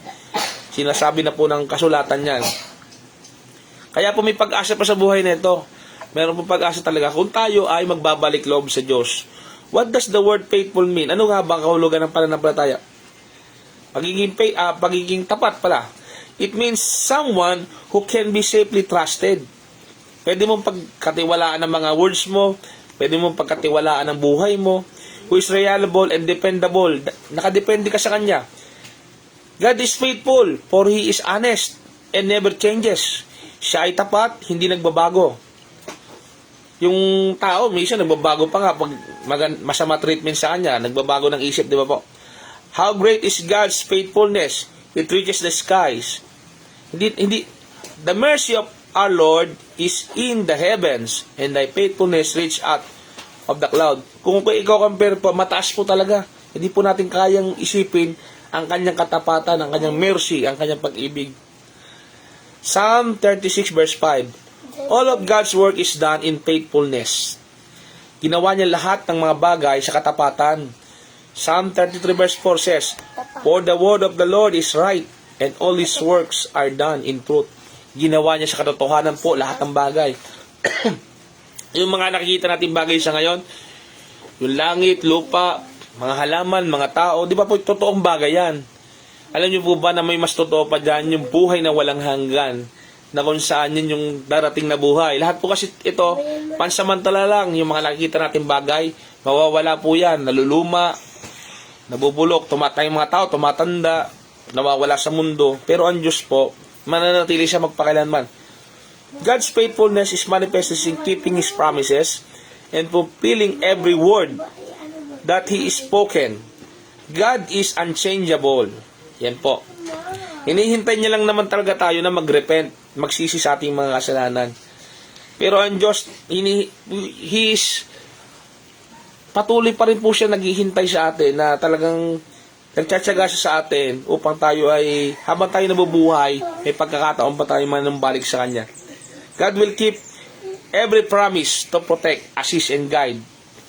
Sinasabi na po ng kasulatan yan. Kaya po may pag-asa pa sa buhay nito. Meron po pag-asa talaga kung tayo ay magbabalik loob sa Diyos. What does the word faithful mean? Ano nga ba ang kahulugan ng pananampalataya? Pagiging tapat pala. It means someone who can be safely trusted. Pwede mong pagkatiwalaan ng mga words mo, pwede mong pagkatiwalaan ng buhay mo, who is reliable and dependable. Nakadepende ka sa Kanya. God is faithful, for He is honest and never changes. Siya ay tapat, hindi nagbabago. Yung tao, minsan nagbabago pa nga pag masama treatment sa kanya, nagbabago ng isip, di ba po? How great is God's faithfulness? It reaches the skies. The mercy of our Lord is in the heavens, and thy faithfulness reach out of the cloud. Kung ikaw compare po, mataas po talaga. Hindi po natin kayang isipin ang kanyang katapatan, ang kanyang mercy, ang kanyang pag-ibig. Psalm 36 verse 5. All of God's work is done in faithfulness. Ginawa niya lahat ng mga bagay sa katapatan. Psalm 33 verse 4 says, for the word of the Lord is right, and all His works are done in truth. Ginawa niya sa katotohanan po lahat ng bagay. Yung mga nakikita natin bagay sa ngayon, yung langit, lupa, mga halaman, mga tao, di ba po totoong bagay yan? Alam niyo po ba na may mas totoo pa dyan, yung buhay na walang hanggan, na kung saan yun yung darating na buhay. Lahat po kasi ito, pansamantala lang, yung mga nakikita natin bagay, mawawala po yan, naluluma, nabubulok, tumatay yung mga tao, tumatanda, nawawala sa mundo. Pero ang Diyos po, mananatili siya magpakailanman. God's faithfulness is manifested in keeping His promises and fulfilling every word that He is spoken. God is unchangeable. Yan po. Hinihintay niya lang naman talaga tayo na mag-repent, magsisi sa ating mga kasalanan. Pero ang Diyos, He is patuloy pa rin po siya naghihintay sa atin na talagang nagtsatsaga siya sa atin upang tayo ay, habang tayo nabubuhay, may pagkakataon pa tayo manumbalik sa Kanya. God will keep every promise to protect, assist, and guide.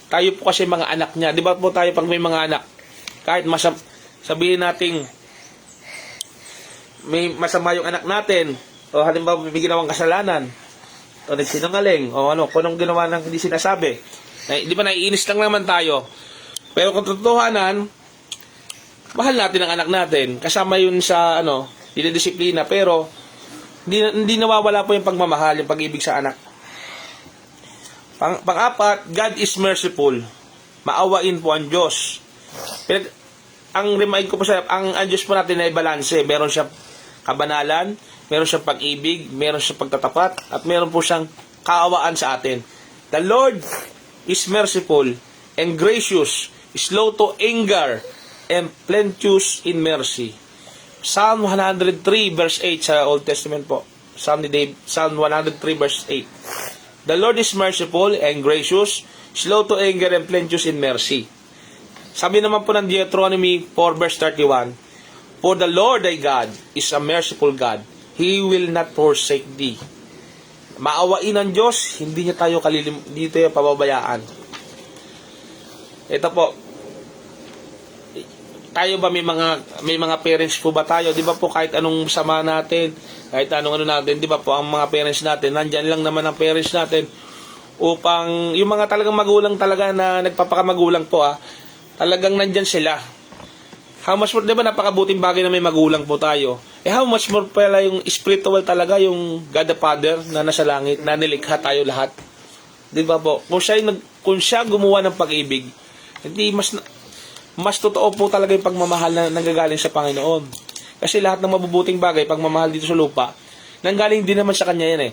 Tayo po kasi mga anak niya. Di ba po tayo pag may mga anak, kahit sabihin natin may masama yung anak natin, o halimbawa may ginawang kasalanan, o nagsinungaling, o ano, kung anong ginawa ng hindi sinasabi, di ba naiinis lang naman tayo. Pero kung totohanan, mahal natin ang anak natin. Kasama yun sa dinidisiplina. Pero hindi nawawala po yung pagmamahal, yung pag-ibig sa anak. Pang-apat, God is merciful. Maawain po ang Diyos. Ang remind ko po ang Diyos po natin ay balanse. Meron siyang kabanalan, meron siyang pag-ibig, meron siyang pagtatapat, at meron po siyang kaawaan sa atin. The Lord is merciful and gracious, slow to anger, and plenteous in mercy. Psalm 103 verse 8 sa Old Testament po. Psalm 103 verse 8. The Lord is merciful and gracious, slow to anger, and plenteous in mercy. Sabi naman po ng Deuteronomy 4 verse 31, for the Lord thy God is a merciful God. He will not forsake thee. Maawain ng Diyos, hindi tayo pababayaan. Ito po, tayo ba may mga parents po ba tayo? Di ba po kahit anong sama natin, kahit anong natin, di ba po ang mga parents natin, nandyan lang naman ang parents natin upang yung mga talagang magulang talaga na nagpapakamagulang po talagang nandyan sila. How much more, di ba napakabuting bagay na may magulang po tayo? How much more pala yung spiritual talaga, yung God the Father na nasa langit, na nilikha tayo lahat. Di ba po? Kung siya gumawa ng pag-ibig, hindi mas totoo po talaga yung pagmamahal na nanggagaling sa Panginoon. Kasi lahat ng mabubuting bagay, pagmamahal dito sa lupa, nanggaling din naman sa Kanya yan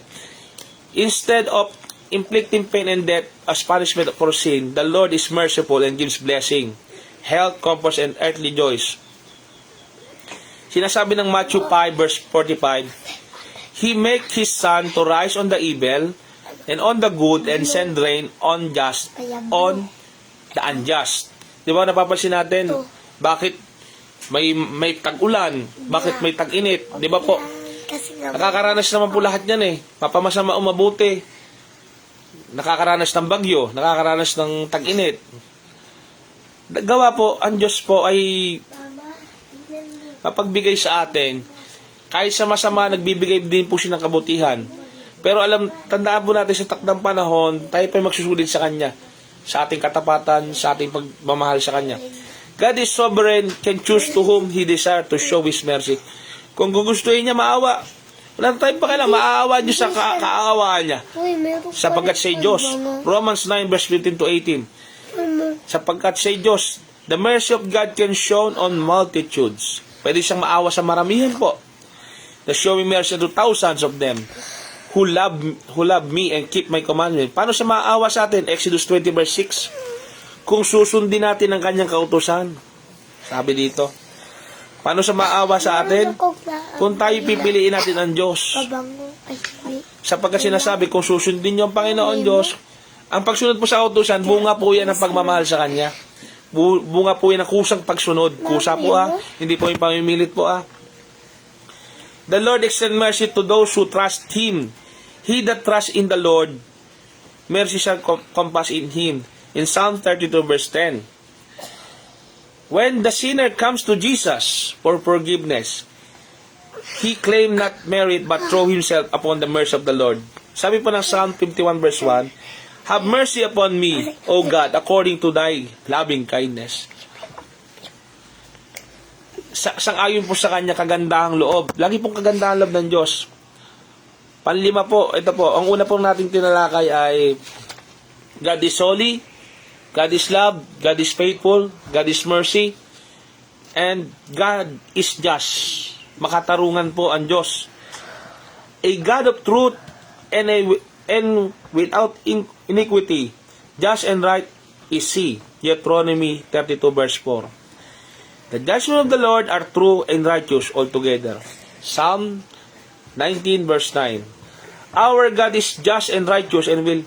Instead of inflicting pain and death as punishment for sin, the Lord is merciful and gives blessing, health, comfort, and earthly joys. Sinasabi ng Matthew 5 verse 45, He make His sun to rise on the evil and on the good, and send rain on the unjust. Di ba napapansin natin, bakit may tag-ulan, bakit may tag-init, di ba po? Nakakaranas naman po lahat yan mapamasama o mabuti. Nakakaranas ng bagyo, nakakaranas ng tag-init. Gawa po, ang Diyos po ay mapagbigay sa atin. Kahit sa masama, nagbibigay din po siya ng kabutihan. Pero tandaan po natin sa takdang panahon, tayo pa magsusulit sa Kanya, sa ating katapatan, sa ating pagmamahal sa Kanya. God is sovereign, can choose to whom He desire to show His mercy. Kung gugustuhin niya maawa, wala na tayong pakialam, maaawa Diyos sa kaawaan niya. Sapagkat siya Diyos. Romans 9 verse 15 to 18. Sapagkat siya Diyos, the mercy of God can shown on multitudes. Pwede siyang maawa sa maramihan po. The showing mercy to thousands of them who love me and keep my commandment. Paano siya maawa sa atin? Exodus 20 verse 6. Kung susundin natin ang kanyang kautusan. Sabi dito. Paano siya maawa sa atin? Kung tayo pipiliin natin ang Diyos. Pabango. Ay, Sapagkat sinasabi, kung susundin niyo ang Panginoon Diyos, ang pagsunod po sa kautusan, bunga po yan ang pagmamahal sa Kanya. Bunga po yan ang kusang pagsunod. Kusa po hindi po yung pamimilit po The Lord extend mercy to those who trust Him. He that trusts in the Lord, mercy shall compass in Him. In Psalm 32 verse 10. When the sinner comes to Jesus for forgiveness, he claim not merit but throw himself upon the mercy of the Lord. Sabi po ng Psalm 51 verse 1, have mercy upon me, O God, according to thy loving kindness. Sang-ayon po sa kanya kagandahang loob. Lagi pong kagandahang loob ng Diyos. Panlima po, ito po, ang una pong nating tinalakay ay God is holy, God is love, God is faithful, God is mercy, and God is just. Makatarungan po ang Diyos. A God of truth and without iniquity, just and right is He. Deuteronomy 32 verse 4. The judgment of the Lord are true and righteous altogether. Psalm 19 verse 9. Our God is just and righteous and will.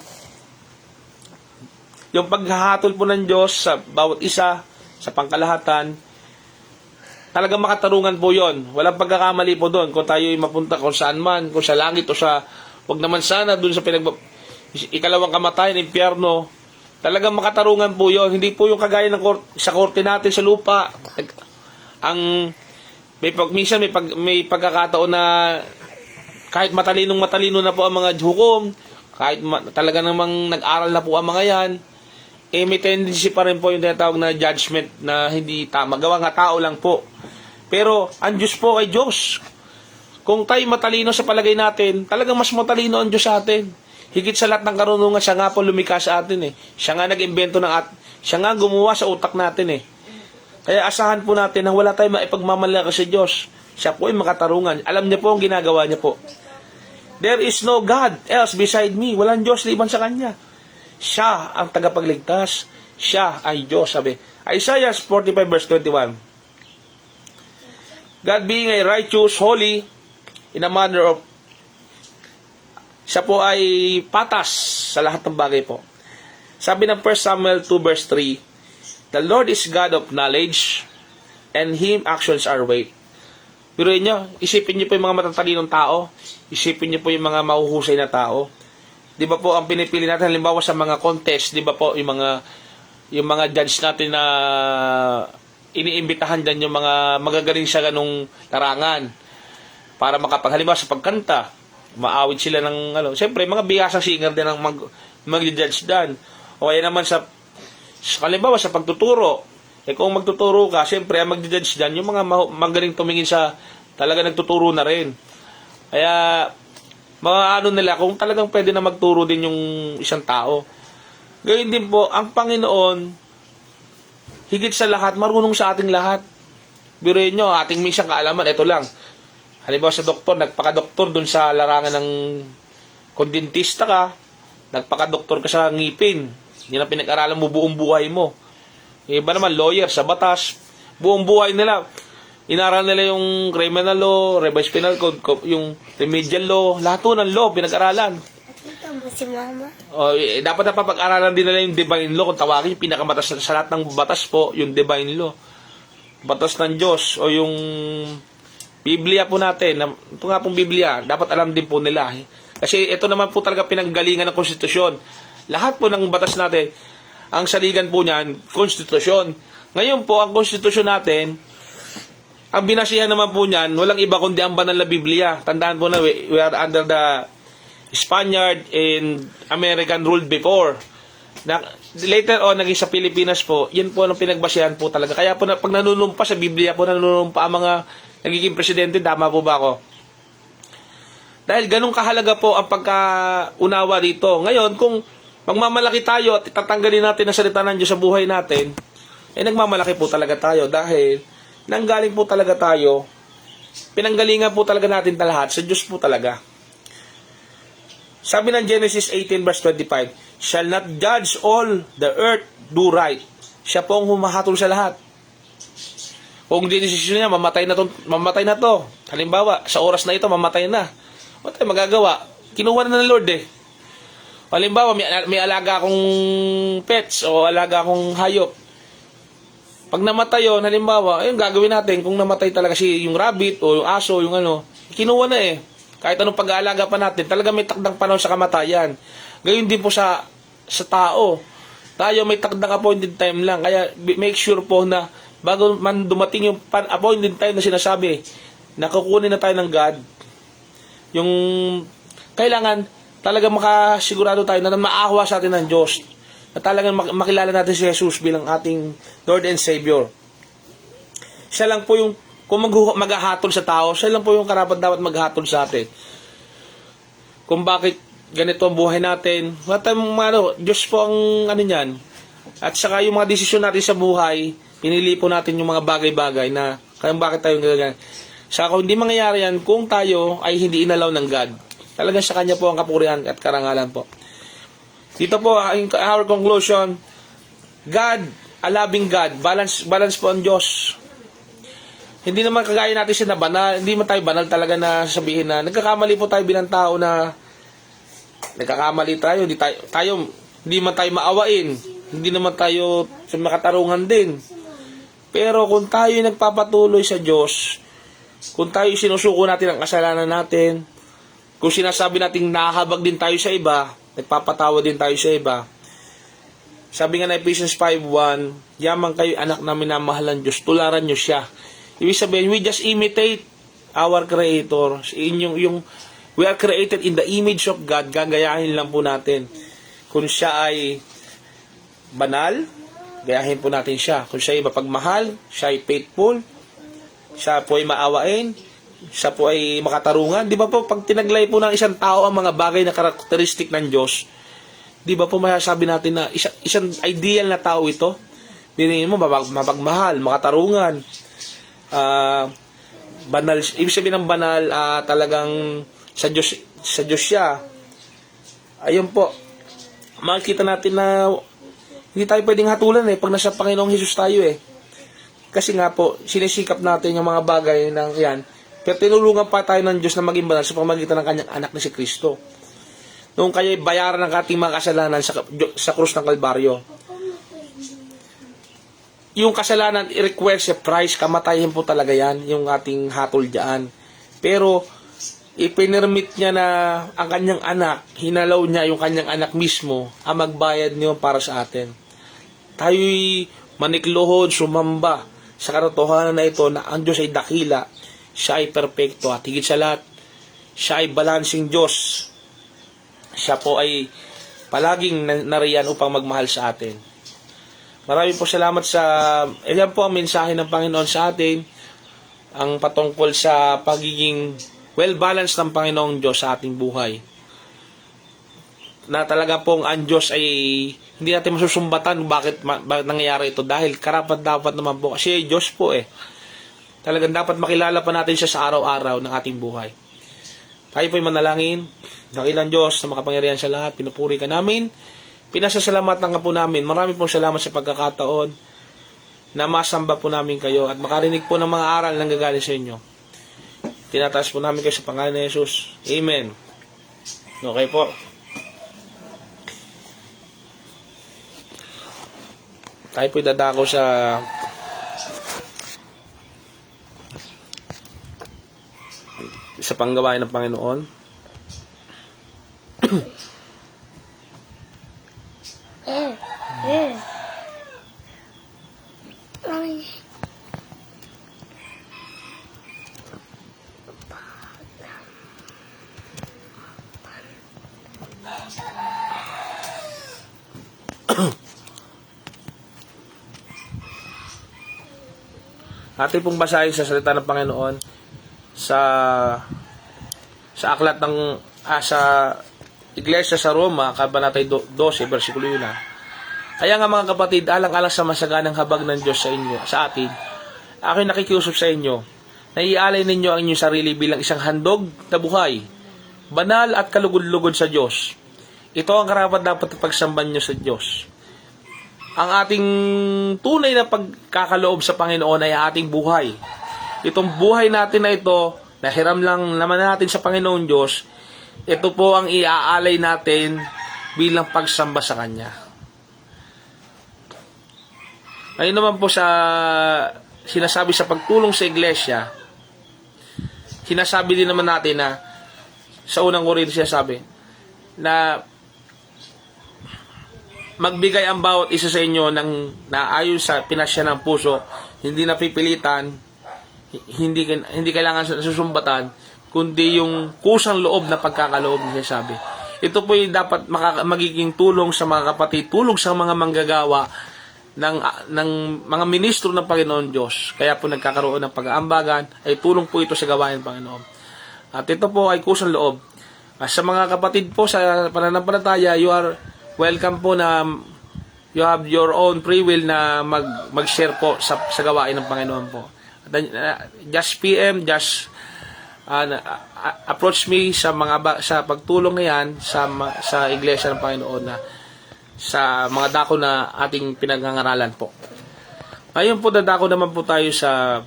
Yung paghahatol po ng Diyos sa bawat isa, sa pangkalahatan, talagang makatarungan po yon. Walang pagkakamali po doon. Kung tayo mapunta kung saan man, kung sa langit o sa, wag naman sana doon sa ikalawang kamatayan, impyerno, talagang makatarungan po yon. Hindi po yung kagaya ng sa korte natin sa lupa. Minsan may pagkakataon na kahit matalino na po ang mga hukom, kahit talaga namang nag-aral na po ang mga yan, may tendency pa rin po yung tinatawag na judgment na hindi tama. Gawa nga tao lang po. Pero ang Diyos po ay Diyos. Kung tayo matalino sa palagay natin, talagang mas matalino ang Diyos sa atin. Higit sa lahat ng karunungan, siya nga po lumikha sa atin Siya nga nag-imbento siya nga gumawa sa utak natin Kaya asahan po natin na wala tayong maipagmamalaki sa Diyos. Siya po ay makatarungan. Alam niya po ang ginagawa niya po. There is no God else beside me. Walang Diyos liban sa Kanya. Siya ang tagapagligtas. Siya ay Diyos, sabi. Isaiah 45 verse 21. God being a righteous, holy, in a manner of, siya po ay patas sa lahat ng bagay po. Sabi ng 1 Samuel 2 verse 3, the Lord is God of knowledge, and Him actions are weight. Pero isipin niyo po yung mga matatalinong tao, isipin niyo po yung mga mahuhusay na tao. Di ba po ang pinipili natin halimbawa sa mga contest, di ba po yung mga judge natin na iniimbitahan diyan yung mga magagaling sa ganung larangan para halimbawa sa pagkanta, maawit sila ng siyempre mga bihasang singer din ang mag-judge dan. O kaya naman sa halimbawa sa pagtuturo, kung magtuturo ka, siyempre ang mag-judge dan yung mga magaling tumingin sa talaga nagtuturo na rin. Kaya mga nila, kung talagang pwede na magturo din yung isang tao. Gayun din po, ang Panginoon, higit sa lahat, marunong sa ating lahat. Biruin nyo, ating minsan kaalaman, ito lang. Halimbawa sa doktor, nagpaka-doktor dun sa larangan ng kung dentista ka, nagpaka-doktor ka sa ngipin. Yan ang pinag-aralan mo buong buhay mo. Iba naman, lawyer sa batas, buong buhay nila. Inaral nila yung criminal law, revised penal code, yung remedial law, lahat ng law, pinag-aralan. Nakita mo si mama? Dapat na papag-aralan din nila yung divine law, kung tawagin yung pinakamatas sa lahat ng batas po, yung divine law. Batas ng Diyos, o yung Biblia po natin, ito nga pong Biblia, dapat alam din po nila. Kasi ito naman po talaga pinanggalingan ng konstitusyon. Lahat po ng batas natin, ang saligan po niyan, konstitusyon. Ngayon po, ang konstitusyon natin, ang binasihan naman po niyan, walang iba kundi ang banal na Biblia. Tandaan po na we are under the Spaniard and American rule before. Later on, naging sa Pilipinas po, yan po ang pinagbasihan po talaga. Kaya po, pag nanunumpa sa Biblia po, nanunumpa ang mga nagiging presidente, tama po ba ako? Dahil ganun kahalaga po ang pagkaunawa dito. Ngayon, kung magmamalaki tayo at tatanggalin natin ang salita ng Diyos sa buhay natin, nagmamalaki po talaga tayo dahil nanggaling po talaga tayo, pinanggalingan po talaga natin lahat sa Diyos po talaga. Sabi ng Genesis 18 verse 25, shall not judge all the earth do right. Siya po ang humahatol sa lahat. Kung decision niya, mamatay na to. Halimbawa, sa oras na ito, mamatay na. What tayo magagawa? Kinuha na ng Lord eh. Halimbawa, may alaga akong pets o alaga akong hayop. Pag namatay yun, halimbawa, ayun gagawin natin. Kung namatay talaga yung rabbit o yung aso, yung ano, kinuha na eh. Kahit anong pag-aalaga pa natin, talaga may takdang panahon sa kamatayan. Gayon din po sa tao. Tayo may takdang appointed time lang. Kaya make sure po na bago man dumating yung appointed time na sinasabi, nakukunin na tayo ng God. Yung kailangan talaga makasigurado tayo na maawa sa atin ng Diyos. Na talagang makilala natin si Jesus bilang ating Lord and Savior. Siya lang po yung, kung maghahatol sa tao, siya lang po yung karapat dapat maghatol sa atin. Kung bakit ganito ang buhay natin, Diyos po ang ano niyan. At saka yung mga desisyon natin sa buhay, pinili po natin yung mga bagay-bagay na kaya bakit tayo ganyan. Saka kung hindi mangyayari yan, kung tayo ay hindi inalaw ng God. Talagang sa Kanya po ang kapurihan at karangalan po. Dito po, our conclusion, God, a loving God, balance po ang Diyos. Hindi naman kagaya natin siya na banal, hindi man tayo banal talaga na sabihin na nagkakamali po tayo bilang tao na nagkakamali tayo, hindi man tayo maawain, hindi naman tayo makatarungan din. Pero kung tayo nagpapatuloy sa Diyos, kung tayo sinusuko natin ang kasalanan natin, kung sinasabi natin nakahabag din tayo sa iba, nagpapatawa din tayo sa iba. Sabi nga na Ephesians 5:1, yamang kayo anak na minamahalan Diyos, tularan nyo siya. Ibig sabihin, we just imitate our Creator. We are created in the image of God, gagayahin lang po natin. Kung siya ay banal, gayahin po natin siya. Kung siya ay mapagmahal, siya ay faithful, siya po ay maawain, siya po ay makatarungan. Di ba po, pag tinaglay po ng isang tao ang mga bagay na karakteristik ng Diyos, di ba po masasabi natin na isang ideal na tao ito? Binihin mo, mapagmahal, makatarungan, banal, ibig sabihin ng banal, talagang sa Diyos siya. Ayun po, makikita natin na hindi tayo pwedeng hatulan pag nasa Panginoong Hesus tayo Kasi nga po, sinisikap natin yung mga bagay ng yan. Pero tinulungan pa tayo ng Diyos na maging banal sa pamamagitan ng kanyang anak na si Kristo. Noong kayo bayaran ng ating mga kasalanan sa krus ng Kalbaryo. Yung kasalanan, i-require sa price, kamatayin po talaga yan, yung ating hatol dyan. Pero, ipinermit niya na ang kanyang anak, hinalaw niya yung kanyang anak mismo, ang magbayad niyo para sa atin. Tayo'y manikluhod, sumamba sa katotohanan na ito na ang Diyos ay dakila, siya ay perpekto at higit sa lahat, siya ay balancing Diyos. Siya po ay palaging nariyan upang magmahal sa atin. Marami po salamat sa, yan po ang mensahe ng Panginoon sa atin, ang patungkol sa pagiging well-balanced ng Panginoong Diyos sa ating buhay. Na talaga pong ang Diyos ay hindi natin masusumbatan bakit nangyayari ito. Dahil karapat dapat naman po. Kasi Diyos po Talagang dapat makilala pa natin siya sa araw-araw ng ating buhay. Tayo po'y manalangin. Dakilang Diyos na makapangyarihan sa lahat. Pinupuri ka namin. Pinasasalamatan ka po namin. Marami pong salamat sa pagkakataon na masamba po namin kayo at makarinig po ng mga aral na gagaling sa inyo. Tinataas po namin kayo sa pangalan ni Jesus. Amen. Okay po. Tayo po'y dadako sa panggawain ng Panginoon. Ay. Ating pong basahin sa salita ng Panginoon sa aklat ng sa Iglesia sa Roma, Kabanata 12, versikulo 1. Kaya nga mga kapatid, alang-alang sa masaganang habag ng Diyos sa inyo, sa atin, ako'y nakikiusap sa inyo na ialay ninyo ang inyong sarili bilang isang handog na buhay, banal at kalugod-lugod sa Diyos. Ito ang karapat dapat pagsamban nyo sa Diyos. Ang ating tunay na pagkakaloob sa Panginoon ay ating buhay. Itong buhay natin na ito, na hiram lang naman natin sa Panginoon Diyos, ito po ang iaalay natin bilang pagsamba sa Kanya. Ngayon naman po sa sinasabi sa pagtulong sa iglesia, sinasabi din naman natin na sa unang Korinto sinasabi na magbigay ang bawat isa sa inyo ng naayon sa pinasya ng puso, hindi napipilitan, hindi kailangan susumbatan, kundi yung kusang loob na pagkakaloob niya sabi. Ito po ay dapat magiging tulong sa mga kapatid, tulong sa mga manggagawa ng mga ministro ng Panginoon Diyos. Kaya po nagkakaroon ng pag-aambagan, ay tulong po ito sa gawain ng Panginoon. At ito po ay kusang loob. Sa mga kapatid po sa pananampalataya, you are welcome po na you have your own free will na mag-share po sa gawain ng Panginoon po. Just PM, just approach me sa sa pagtulong na yan sa iglesia ng Panginoon na sa mga dako na ating pinag-angaralan po. Ngayon po dadako naman po tayo sa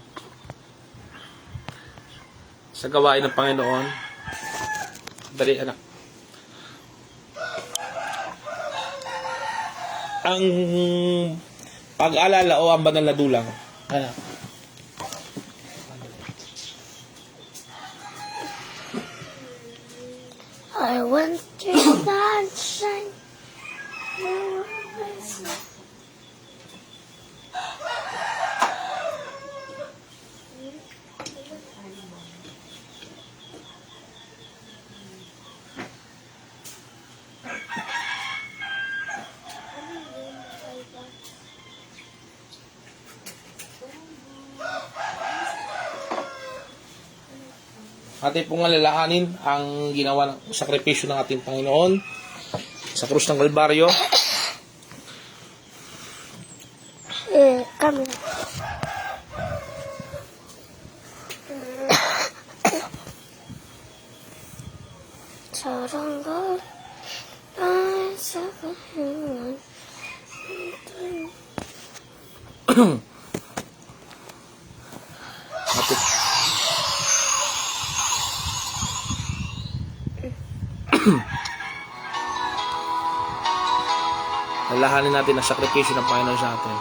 gawain ng Panginoon. Dali anak. Ang pag-alala o ang banal na dulang. Anak. I want to sunshine. Ating pong alalahanin ang ginawa ng sakripisyo ng ating Panginoon sa krus ng Kalbaryo. Kami. 사랑과 나의 사랑은 alalahanin natin ang sakripisyo ng Panginoon sa atin.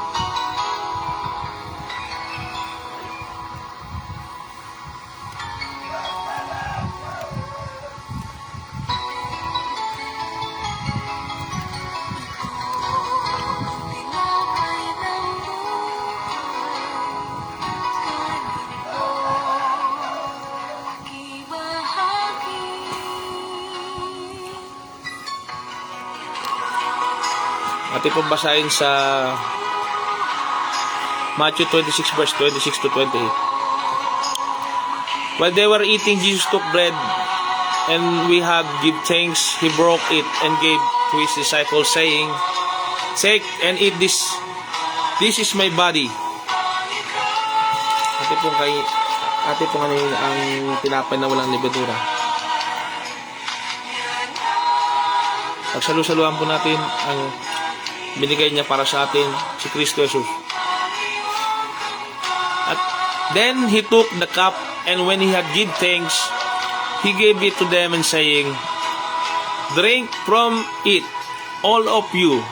Ating pong basahin sa Matthew 26 verse 26 to 28. While they were eating, Jesus took bread, and we had give thanks. He broke it and gave to his disciples, saying, "Take and eat this. This is my body." Ate pong ang tinapay na walang libadura. Pagsalu-saluhan po natin ang binigay niya para sa atin, si Kristo Jesus. At then he took the cup, and when he had give thanks, he gave it to them and saying, "Drink from it, all of you.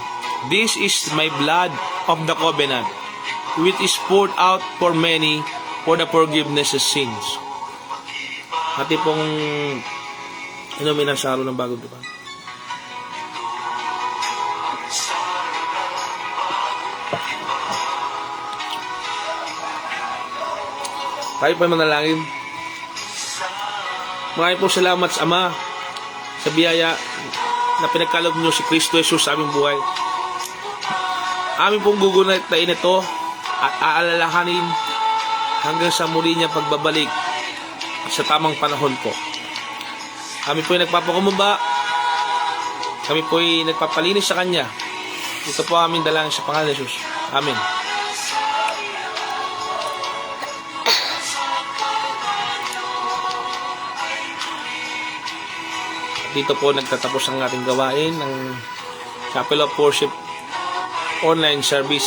This is my blood of the covenant, which is poured out for many for the forgiveness of sins." Ati pong inumin ang saro ng bagong diba? Tayo pa manalangin. Maraming pong salamat sa Ama sa biyaya na pinagkaloob niyo si Kristo Jesus sa aming buhay. Amin pong gugunayin ito at aalalahanin hanggang sa muli niya pagbabalik sa tamang panahon po. Kami po ay nagpapakumaba. Kami po ay nagpapalinis sa Kanya. Ito po aming dalangin sa pangalan ni Jesus. Amen. dito po nagtatapos ang ating gawain ng Chapel of Worship online service.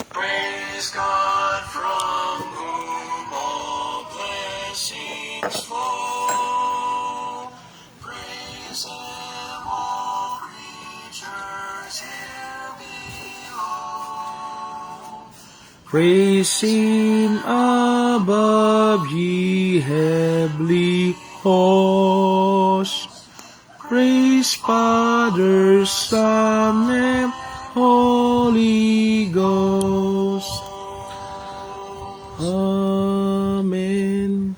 Praise God from whom all blessings flow. Praise Him, all creatures here below. Praise Him above, ye heavenly hosts. Praise Father, Son, and Holy Ghost. Amen.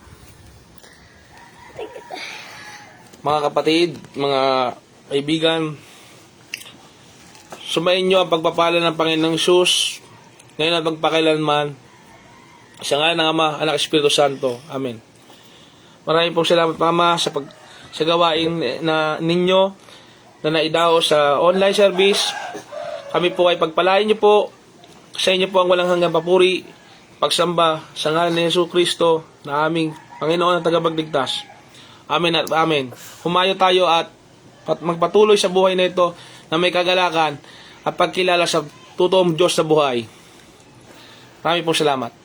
Mga kapatid, mga kaibigan, sumayin nyo ang pagpapala ng Panginoong Hesus ngayon at magpakailanman, sa ngalan ng Ama, Anak, Espiritu Santo. Amen. Maraming pong salamat, Mama, sa gawain na ninyo na naidao sa online service. Kami po ay pagpalain nyo po. Sa inyo po ang walang hanggang papuri, pagsamba sa ngalan ni Jesu Kristo na aming Panginoon at tagapagligtas. Amen at amen. Humayo tayo at magpatuloy sa buhay na ito na may kagalakan at pagkilala sa totoong Diyos sa buhay. Maraming po salamat.